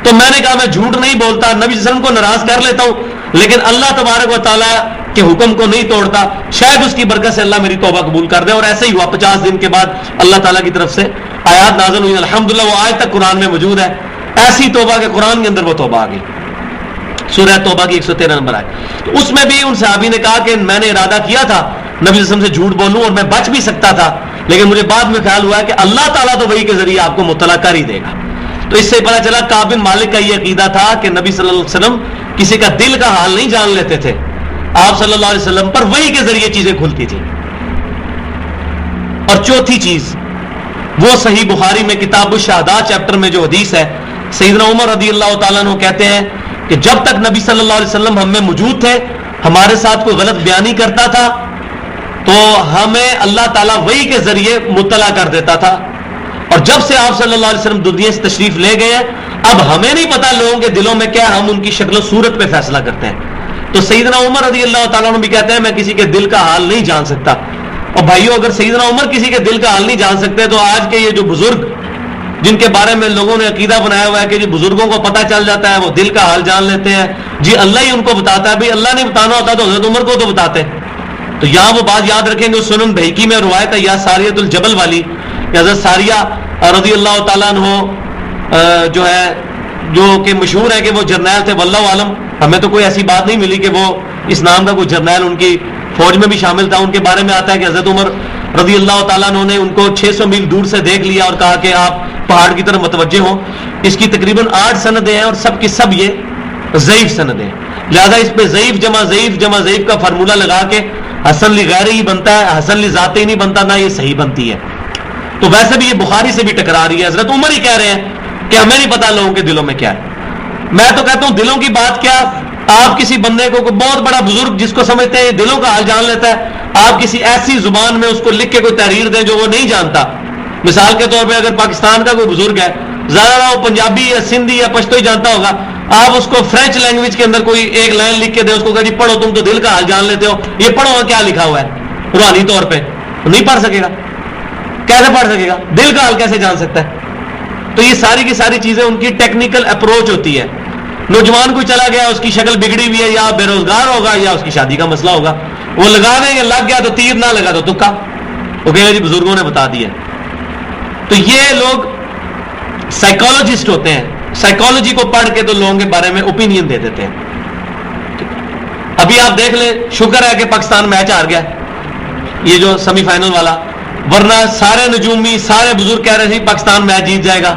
تو میں نے کہا میں جھوٹ نہیں بولتا, نبی صلی اللہ علیہ وسلم کو ناراض کر لیتا ہوں, لیکن اللہ تبارک و تعالیٰ کے حکم کو نہیں توڑتا, شاید اس کی برکت سے اللہ میری توبہ قبول کر دے. اور ایسے ہی ہوا. 50 دن کے بعد اللہ تعالیٰ کی طرف سے آیات نازل ہوئی, الحمدللہ وہ آج تک قرآن میں موجود ہے. ایسی توبہ کہ قرآن کے اندر وہ توبہ آ گئی, سورہ توبہ کی 113 نمبر آئے. تو اس میں بھی ان صحابی نے کہا کہ میں نے ارادہ کیا تھا نبی صلی اللہ علیہ وسلم سے جھوٹ بولوں اور میں بچ بھی سکتا تھا, لیکن مجھے بعد میں خیال ہوا کہ اللہ تعالیٰ تو وہی کے ذریعے آپ کو مطلع کر ہی دے گا. تو اس سے پتہ چلا کعب بن مالک کا یہ عقیدہ تھا کہ نبی صلی اللہ علیہ وسلم کسی کا دل کا حال نہیں جان لیتے تھے, آپ صلی اللہ علیہ وسلم پر وحی کے ذریعے چیزیں کھلتی تھی. اور چوتھی چیز وہ صحیح بخاری میں کتاب الشہادات چیپٹر میں جو حدیث ہے, سیدنا عمر رضی اللہ تعالیٰ عنہ کہتے ہیں کہ جب تک نبی صلی اللہ علیہ وسلم ہم میں موجود تھے, ہمارے ساتھ کوئی غلط بیانی کرتا تھا تو ہمیں اللہ تعالیٰ وحی کے ذریعے مطلع کر دیتا تھا, اور جب سے آپ صلی اللہ علیہ وسلم دنیا سے تشریف لے گئے ہیں اب ہمیں نہیں پتا لوگوں کے دلوں میں کیا, ہم ان کی شکل و صورت پہ فیصلہ کرتے ہیں. تو سیدنا عمر رضی اللہ تعالیٰ عنہ بھی کہتے ہیں میں کسی کے دل کا حال نہیں جان سکتا. اور بھائیو اگر سیدنا عمر کسی کے دل کا حال نہیں جان سکتے تو آج کے یہ جو بزرگ جن کے بارے میں لوگوں نے عقیدہ بنایا ہوا ہے کہ جی بزرگوں کو پتہ چل جاتا ہے, وہ دل کا حال جان لیتے ہیں, جی اللہ ہی ان کو بتاتا ہے. بھائی اللہ نے بتانا ہوتا تو حضرت عمر کو تو بتاتے. تو یہاں وہ بات یاد رکھیں گے, سنن بہیقی میں روایت ہے یا ساریۃ الجبل والی, حضرت ساریہ رضی اللہ تعالیٰ عنہ جو ہے جو کہ مشہور ہے کہ وہ جرنیل تھے, واللہ عالم ہمیں تو کوئی ایسی بات نہیں ملی کہ وہ اس نام کا کوئی جرنیل ان کی فوج میں بھی شامل تھا. ان کے بارے میں آتا ہے کہ حضرت عمر رضی اللہ تعالیٰ عنہ نے ان کو 600 میل دور سے دیکھ لیا اور کہا کہ آپ پہاڑ کی طرف متوجہ ہوں. اس کی تقریباً 8 سندیں ہیں اور سب کی سب یہ ضعیف سندیں, لہذا اس پہ ضعیف جمع ضعیف جمع ضعیف کا فارمولہ لگا کے حسن لغیرہ ہی بنتا ہے, حسن لذاتہ ہی نہیں بنتا, نہ یہ صحیح بنتی ہے. تو ویسے بھی یہ بخاری سے بھی ٹکرا رہی ہے. حضرت عمر ہی کہہ رہے ہیں کہ ہمیں نہیں پتا لوگوں کے دلوں میں کیا ہے. میں تو کہتا ہوں دلوں کی بات کیا, آپ کسی بندے کو کوئی بہت بڑا بزرگ جس کو سمجھتے ہیں دلوں کا حال جان لیتا ہے, آپ کسی ایسی زبان میں اس کو لکھ کے کوئی تحریر دیں جو وہ نہیں جانتا. مثال کے طور پہ اگر پاکستان کا کوئی بزرگ ہے, زیادہ وہ پنجابی یا سندھی یا پشتو ہی جانتا ہوگا, آپ اس کو فرینچ لینگویج کے اندر کوئی ایک لائن لکھ کے دیں, اس کو کہا جی پڑھو, تم تو دل کا حال جان لیتے ہو, یہ پڑھو کیا لکھا ہوا ہے روحانی طور پہ, نہیں پڑھ سکے گا. کیسے پڑھ سکے گا؟ دل کا حال کیسے جان سکتا ہے؟ تو یہ ساری کی ساری چیزیں ان کی ٹیکنیکل اپروچ ہوتی ہے. نوجوان کوئی چلا گیا, اس کی شکل بگڑی ہوئی ہے, یا بے روزگار ہوگا یا اس کی شادی کا مسئلہ ہوگا, وہ لگا دیں گے, لگ گیا تو تیر, نہ لگا تو تکا, وہ کہے گا جی بزرگوں نے بتا دیا. تو یہ لوگ سائیکالوجسٹ ہوتے ہیں, سائیکالوجی کو پڑھ کے تو لوگوں کے بارے میں اوپینین دے دیتے ہیں. ابھی آپ دیکھ لیں, شکر ہے کہ پاکستان میچ ہار گیا, یہ جو سیمی فائنل والا, ورنہ سارے نجومی سارے بزرگ کہہ رہے تھے پاکستان میچ جیت جائے گا.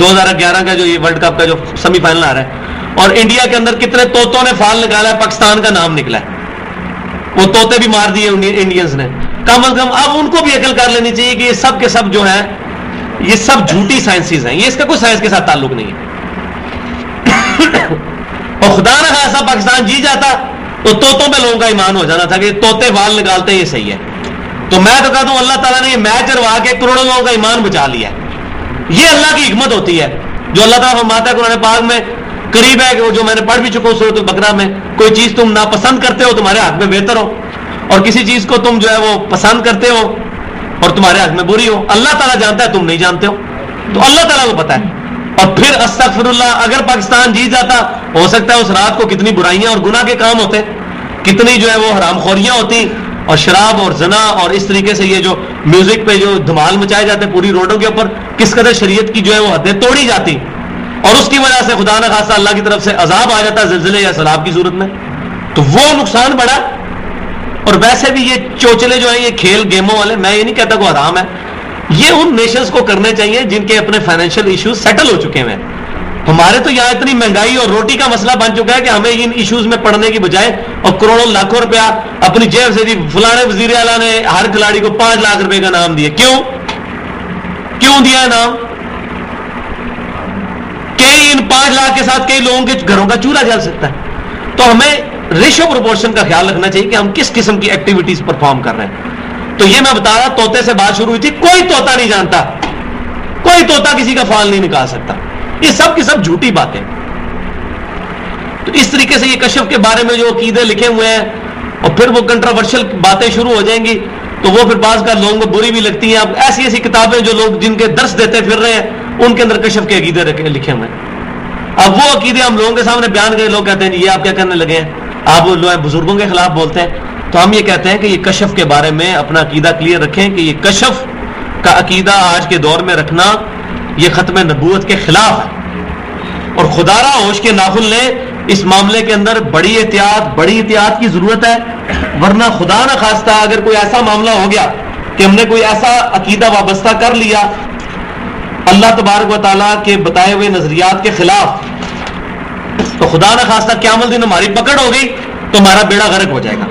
2011 کا جو یہ ورلڈ کپ کا جو سیمی فائنل آ رہا ہے, اور انڈیا کے اندر کتنے طوطوں نے فال نکالا ہے, پاکستان کا نام نکلا ہے, وہ طوطے بھی مار دیے انڈینز نے. کم از کم اب ان کو بھی عقل کر لینی چاہیے کہ یہ سب کے سب جو ہیں یہ سب جھوٹی سائنسز ہیں, یہ اس کا کوئی سائنس کے ساتھ تعلق نہیں ہے. اور خدا نہ خاصا پاکستان جیت جاتا تو طوطوں پہ لوگوں کا ایمان ہو جانا تھا کہ طوطے وال نکالتے ہیں, یہ صحیح ہے. تو میں تو کہتا ہوں اللہ تعالیٰ نے یہ میچ ہروا کے کروڑوں لوگوں کا ایمان بچا لیا ہے. یہ اللہ کی حکمت ہوتی ہے جو اللہ تعالیٰ فرماتا ہے قرآن پاک میں, قریب ہے کہ وہ جو میں نے پڑھ بھی چکا ہوں سورۃ البقرہ میں, کوئی چیز تم ناپسند کرتے ہو تمہارے حق میں بہتر ہو, اور کسی چیز کو تم جو ہے وہ پسند کرتے ہو اور تمہارے حق میں بری ہو. اللہ تعالیٰ جانتا ہے, تم نہیں جانتے ہو, تو اللہ تعالیٰ کو پتا ہے. اور پھر استغفر اللہ, اگر پاکستان جیت جاتا, ہو سکتا ہے اس رات کو کتنی برائیاں اور گناہ کے کام ہوتے, کتنی جو ہے وہ حرام خوریاں ہوتی, اور شراب اور زنا, اور اس طریقے سے یہ جو میوزک پہ جو دھمال مچائے جاتے پوری روڈوں کے اوپر, کس قدر شریعت کی جو ہے وہ حدیں توڑی جاتی, اور اس کی وجہ سے خدا نہ خاصا اللہ کی طرف سے عذاب آ جاتا زلزلے یا سیلاب کی صورت میں, تو وہ نقصان بڑا. اور ویسے بھی یہ چوچلے جو ہیں, یہ کھیل گیموں والے, میں یہ نہیں کہتا کوئی حرام ہے, یہ ان نیشنز کو کرنے چاہیے جن کے اپنے فائنینشیل ایشوز سیٹل ہو چکے ہیں. ہمارے تو یہاں اتنی مہنگائی اور روٹی کا مسئلہ بن چکا ہے کہ ہمیں ان ایشوز میں پڑنے کی بجائے اور کروڑوں لاکھوں روپیہ اپنی جیب سے, جی فلانے وزیر اعلیٰ نے ہر کھلاڑی کو 5 لاکھ روپے کا نام دیا. کیوں دیا ہے نام؟ کئی ان 5 لاکھ کے ساتھ کئی لوگوں کے گھروں کا چولہا جل سکتا ہے. تو ہمیں ریشو پروپورشن کا خیال رکھنا چاہیے کہ ہم کس قسم کی ایکٹیویٹیز پرفارم کر رہے ہیں. تو یہ میں بتا رہا, طوطے سے بات شروع ہوئی تھی, کوئی طوطا نہیں جانتا, کوئی طوطا کسی کا فال نہیں نکال سکتا. یہ سب کی سب جھوٹی باتیں. تو اس طریقے سے یہ کشف کے بارے میں جو عقیدے لکھے ہوئے ہیں, اور پھر وہ کنٹروورشل باتیں شروع ہو جائیں گی, تو وہ پھر بعض کا لوگوں کو بری بھی لگتی ہیں. اب ایسی ایسی کتابیں جو لوگ جن کے درس دیتے پھر رہے ہیں, ان کے اندر کشف کے عقیدے لکھے ہوئے ہیں. اب وہ عقیدے ہم لوگوں کے سامنے بیان کریں, لوگ کہتے ہیں یہ آپ کیا کرنے لگے ہیں, آپ بزرگوں کے خلاف بولتے ہیں. تو ہم یہ کہتے ہیں کہ یہ کشف کے بارے میں اپنا عقیدہ کلیئر رکھیں کہ یہ کشف کا عقیدہ آج کے دور میں رکھنا یہ ختم نبوت کے خلاف ہے, اور خدا را ہوش کے ناخن لیں, اس معاملے کے اندر بڑی احتیاط کی ضرورت ہے. ورنہ خدا نہ خواستہ اگر کوئی ایسا معاملہ ہو گیا کہ ہم نے کوئی ایسا عقیدہ وابستہ کر لیا اللہ تبارک و تعالیٰ کے بتائے ہوئے نظریات کے خلاف, تو خدا نہ خواستہ قیامت دن ہماری پکڑ ہو گئی تو ہمارا بیڑا غرق ہو جائے گا.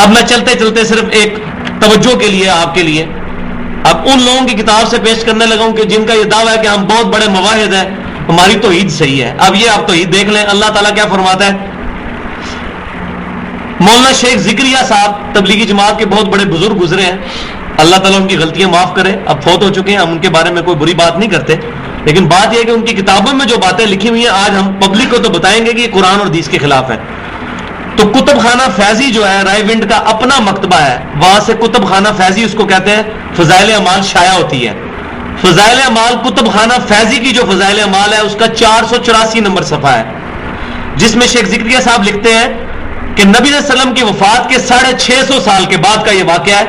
اب میں چلتے چلتے صرف ایک توجہ کے لیے آپ کے لیے اب ان لوگوں کی کتاب سے پیش کرنے لگا ہوں کہ جن کا یہ دعویٰ ہے کہ ہم بہت بڑے مواحد ہیں, ہماری توحید صحیح ہے. اب یہ آپ توحید دیکھ لیں, اللہ تعالیٰ کیا فرماتا ہے. مولانا شیخ ذکریہ صاحب تبلیغی جماعت کے بہت بڑے بزرگ گزرے ہیں, اللہ تعالیٰ ان کی غلطیاں معاف کرے, اب فوت ہو چکے ہیں, ہم ان کے بارے میں کوئی بری بات نہیں کرتے, لیکن بات یہ ہے کہ ان کی کتابوں میں جو باتیں لکھی ہوئی ہیں آج ہم پبلک کو تو بتائیں گے کہ یہ قرآن اور حدیث کے خلاف ہے. تو کتب خانہ فیضی جو ہے رائے ونڈ کا اپنا مکتبہ ہے, وہاں سے کتب خانہ فیضی اس کو کہتے ہیں, فضائل اعمال شائع ہوتی ہے. فضائل اعمال کتب خانہ فیضی کی جو فضائل اعمال ہے اس کا 484 نمبر صفحہ ہے, جس میں شیخ ذکریہ صاحب لکھتے ہیں کہ نبی صلی اللہ علیہ وسلم کی وفات کے 650 سال کے بعد کا یہ واقعہ ہے.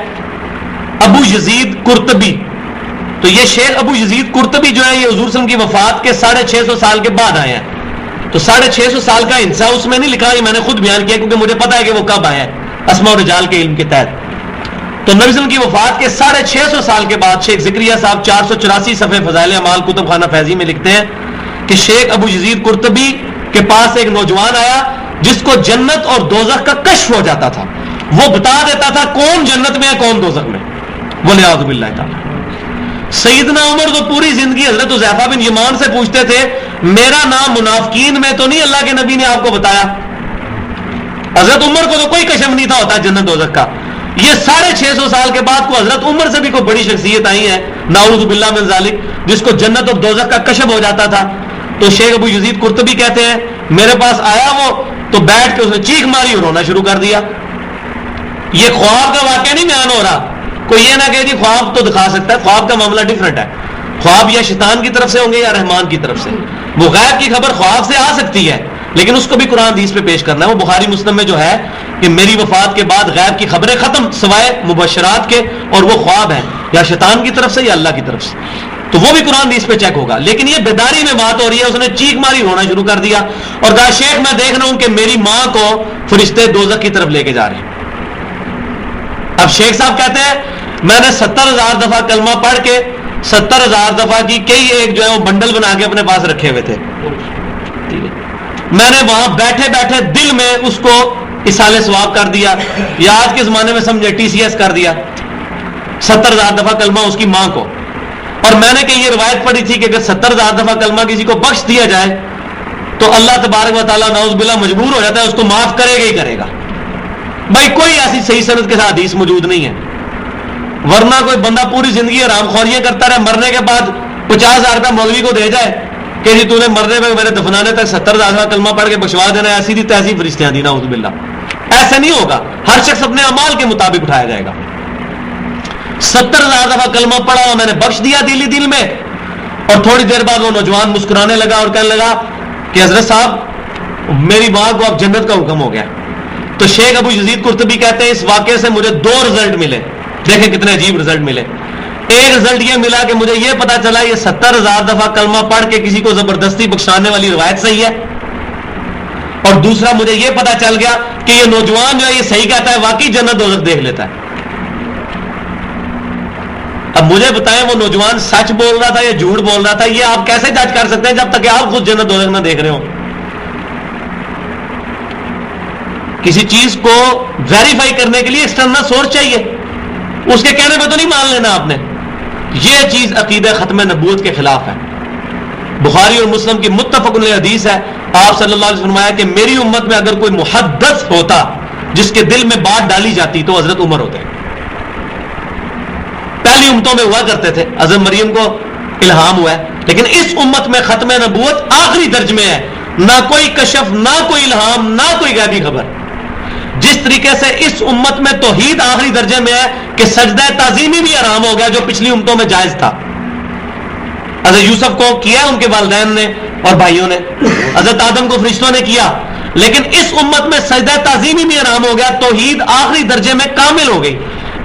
ابو یزید قرطبی, تو یہ شیخ ابو یزید قرطبی جو ہے یہ حضور صلی اللہ علیہ وسلم کی وفات کے 650 سال کے بعد آئے ہیں. تو 650 سال کا انسا اس میں نہیں لکھا, یہ میں نے خود بیان کیا کیونکہ مجھے پتا ہے کہ وہ کب آئے ہیں اسماء و رجال کے علم کے تحت. تو نبی صلی اللہ علیہ وسلم کی وفات کے 650 سال کے بعد شیخ ذکریہ صاحب 484 صفحے فضائل اعمال کتب خانہ فیضی میں لکھتے ہیں کہ شیخ ابو یزید قرطبی کے پاس ایک نوجوان آیا جس کو جنت اور دوزخ کا کشف ہو جاتا تھا, وہ بتا دیتا تھا کون جنت میں ہے کون دوزخ میں, ولیعوذ باللہ تعالی. سیدنا عمر تو پوری زندگی حضرت حذیفہ بن یمان سے پوچھتے تھے میرا نام منافقین میں تو نہیں اللہ کے نبی نے آپ کو بتایا. حضرت عمر کو تو کوئی کشف نہیں تھا ہوتا جنت دوزخ کا. یہ 650 سال کے بعد کو حضرت عمر سے بھی کوئی بڑی شخصیت آئی ہے نعوذ باللہ من ذالک جس کو جنت اور دوزخ کا کشف ہو جاتا تھا. تو شیخ ابو یزید قرطبی کہتے ہیں میرے پاس آیا وہ تو بیٹھ کے اس نے چیخ ماری اور رونا شروع کر دیا. یہ خواب کا واقعہ نہیں بیان ہو رہا. کوئی یہ نہ کہ جی خواب تو دکھا سکتا ہے, خواب کا معاملہ ڈفرنٹ ہے. خواب یا شیطان کی طرف سے ہوں گے یا رحمان کی طرف سے. وہ غیب کی خبر خواب سے آ سکتی ہے لیکن اس کو بھی قرآن حدیث پہ پیش کرنا ہے. وہ بخاری مسلم میں جو ہے کہ میری وفات کے بعد غیب کی خبریں ختم سوائے مبشرات کے, اور وہ خواب ہیں یا شیطان کی طرف سے یا اللہ کی طرف سے, تو وہ بھی قرآن حدیث پہ چیک ہوگا. لیکن یہ بیداری میں بات ہو رہی ہے, اس نے چیخ ماری رونا شروع کر دیا اور کہا شیخ میں دیکھ رہا ہوں کہ میری ماں کو فرشتے دوزخ کی طرف لے کے جا رہے ہیں. اب شیخ صاحب کہتے ہیں میں نے 70,000 دفعہ کلمہ پڑھ کے 70,000 دفعہ کی کئی ایک جو ہے وہ بنڈل بنا کے اپنے پاس رکھے ہوئے تھے. میں نے وہاں بیٹھے بیٹھے دل میں اس کو اصالہ ثواب کر دیا, یا آج کے زمانے میں سمجھے TCS کر دیا. 70,000 دفعہ کلمہ اس کی ماں کو. اور میں نے کہ یہ روایت پڑھی تھی کہ اگر 70,000 دفعہ کلمہ کسی کو بخش دیا جائے تو اللہ تبارک و تعالیٰ نعوذ باللہ مجبور ہو جاتا ہے, اس کو معاف کرے گا ہی کرے گا. بھائی کوئی ایسی صحیح سند کے ساتھ حدیث موجود نہیں ہے, ورنہ کوئی بندہ پوری زندگی حرام خوریاں کرتا رہے, مرنے کے بعد 50,000 روپیہ مولوی کو دے جائے کہ جی تو نے مرنے میں میرے دفنانے تک 70,000 کلمہ پڑھ کے بخشوا دینا ہے, ایسی دی تیسی فرشتیاں دی نعوذ باللہ. ایسا نہیں ہوگا, ہر شخص اپنے اعمال کے مطابق اٹھایا جائے گا. 70,000 دفعہ کلمہ پڑھا میں نے بخش دیا دل میں, اور تھوڑی دیر بعد وہ نوجوان مسکرانے لگا اور کہنے لگا کہ حضرت صاحب میری ماں کو اب جنت کا حکم ہو گیا. تو شیخ ابو یزید قرطبی کہتے ہیں اس واقعے سے مجھے 2 رزلٹ ملے. دیکھیں کتنے عجیب رزلٹ ملے. ایک رزلٹ یہ ملا کہ مجھے یہ پتا چلا یہ 70,000 دفعہ کلمہ پڑھ کے کسی کو زبردستی بخشانے والی روایت صحیح ہے, اور دوسرا مجھے یہ پتا چل گیا کہ یہ نوجوان جو ہے یہ صحیح کہتا ہے, واقعی جنت دوزخ دیکھ لیتا ہے. اب مجھے بتائیں وہ نوجوان سچ بول رہا تھا یا جھوٹ بول رہا تھا, یہ آپ کیسے جج کر سکتے ہیں جب تک کہ آپ خود جنت دوزخ نہ دیکھ رہے ہو. کسی چیز کو ویریفائی کرنے کے لیے ایکسٹرنل سورس چاہیے, اس کے کہنے پہ تو نہیں مان لینا آپ نے. یہ چیز عقیدہ ختم نبوت کے خلاف ہے. بخاری اور مسلم کی متفق علیہ حدیث ہے, آپ صلی اللہ علیہ وسلم فرمایا کہ میری امت میں اگر کوئی محدث ہوتا جس کے دل میں بات ڈالی جاتی تو حضرت عمر ہوتے. پہلی امتوں میں ہوا کرتے تھے, حضرت مریم کو الہام ہوا ہے, لیکن اس امت میں ختم نبوت آخری درج میں ہے, نہ کوئی کشف, نہ کوئی الہام, نہ کوئی غیبی خبر. جس طریقے سے اس امت میں توحید آخری درجے میں ہے کہ سجدہ تعظیمی بھی حرام ہو گیا جو پچھلی امتوں میں جائز تھا. حضرت یوسف کو کیا ان کے والدین نے اور بھائیوں نے, حضرت آدم کو فرشتوں نے کیا, لیکن اس امت میں سجدہ تعظیمی بھی حرام ہو گیا, توحید آخری درجے میں کامل ہو گئی.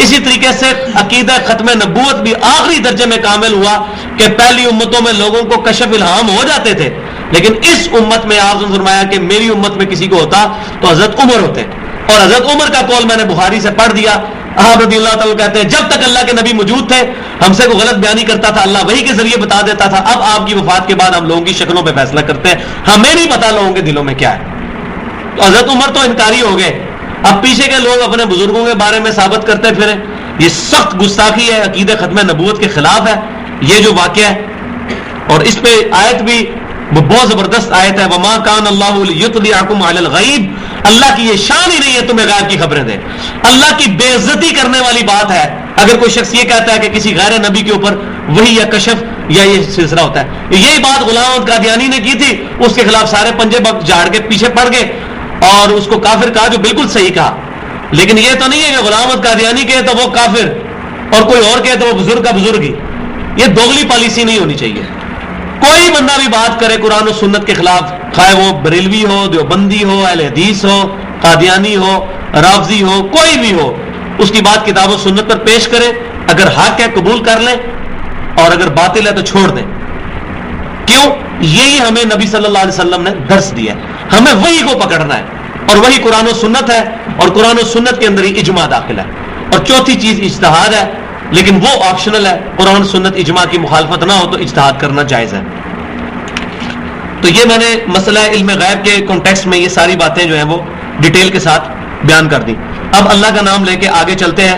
اسی طریقے سے عقیدہ ختم نبوت بھی آخری درجے میں کامل ہوا کہ پہلی امتوں میں لوگوں کو کشف الہام ہو جاتے تھے, لیکن اس امت میں آپ نے فرمایا کہ میری امت میں کسی کو ہوتا تو حضرت عمر ہوتے. اور حضرت عمر کا قول میں نے بخاری سے پڑھ دیا. آپ رضی اللہ تعالیٰ کہتے ہیں جب تک اللہ کے نبی موجود تھے ہم سے کوئی غلط بیانی کرتا تھا اللہ وحی کے ذریعے بتا دیتا تھا. اب آپ کی وفات کے بعد ہم لوگوں کی شکلوں پہ فیصلہ کرتے ہیں, ہمیں نہیں پتا لوگوں کے دلوں میں کیا ہے. تو حضرت عمر تو انکاری ہو گئے. اب پیچھے کے لوگ اپنے بزرگوں کے بارے میں ثابت کرتے پھریں, یہ سخت گستاخی ہے, عقیدہ ختم نبوت کے خلاف ہے یہ جو واقعہ ہے. اور اس پہ آیت بھی بہت زبردست آیت ہے, وما کان اللہ لیطلعکم علی الغیب, اللہ کی یہ شان ہی نہیں ہے تمہیں غیب کی خبریں دے. اللہ کی بے عزتی کرنے والی بات ہے اگر کوئی شخص یہ کہتا ہے کہ کسی غیر نبی کے اوپر وہی یا کشف یا یہ سلسلہ ہوتا ہے. یہی بات غلام احمد قادیانی نے کی تھی, اس کے خلاف سارے پنجے جھاڑ کے پیچھے پڑ گئے اور اس کو کافر کہا, جو بالکل صحیح کہا. لیکن یہ تو نہیں ہے کہ غلام احمد قادیانی کہے تو وہ کافر اور کوئی اور کہے تو وہ بزرگ کا بزرگ ہی. یہ دوغلی پالیسی نہیں ہونی چاہیے. کوئی بندہ بھی بات کرے قرآن و سنت کے خلاف, خواہ وہ بریلوی ہو, دیوبندی ہو, اہل حدیث ہو, قادیانی ہو, رافضی ہو, کوئی بھی ہو, اس کی بات کتاب و سنت پر پیش کرے. اگر حق ہے قبول کر لیں اور اگر باطل ہے تو چھوڑ دیں. کیوں؟ یہی ہمیں نبی صلی اللہ علیہ وسلم نے درس دیا ہے. ہمیں وہی کو پکڑنا ہے اور وہی قرآن و سنت ہے, اور قرآن و سنت کے اندر ہی اجماع داخل ہے. اور چوتھی چیز اجتہاد ہے, لیکن وہ آپشنل ہے. قرآن سنت اجماع کی مخالفت نہ ہو تو اجتہاد کرنا جائز ہے. تو یہ میں نے مسئلہ علم غیب کے کانٹیکسٹ میں یہ ساری باتیں جو ہیں وہ ڈیٹیل کے ساتھ بیان کر دی. اب اللہ کا نام لے کے آگے چلتے ہیں.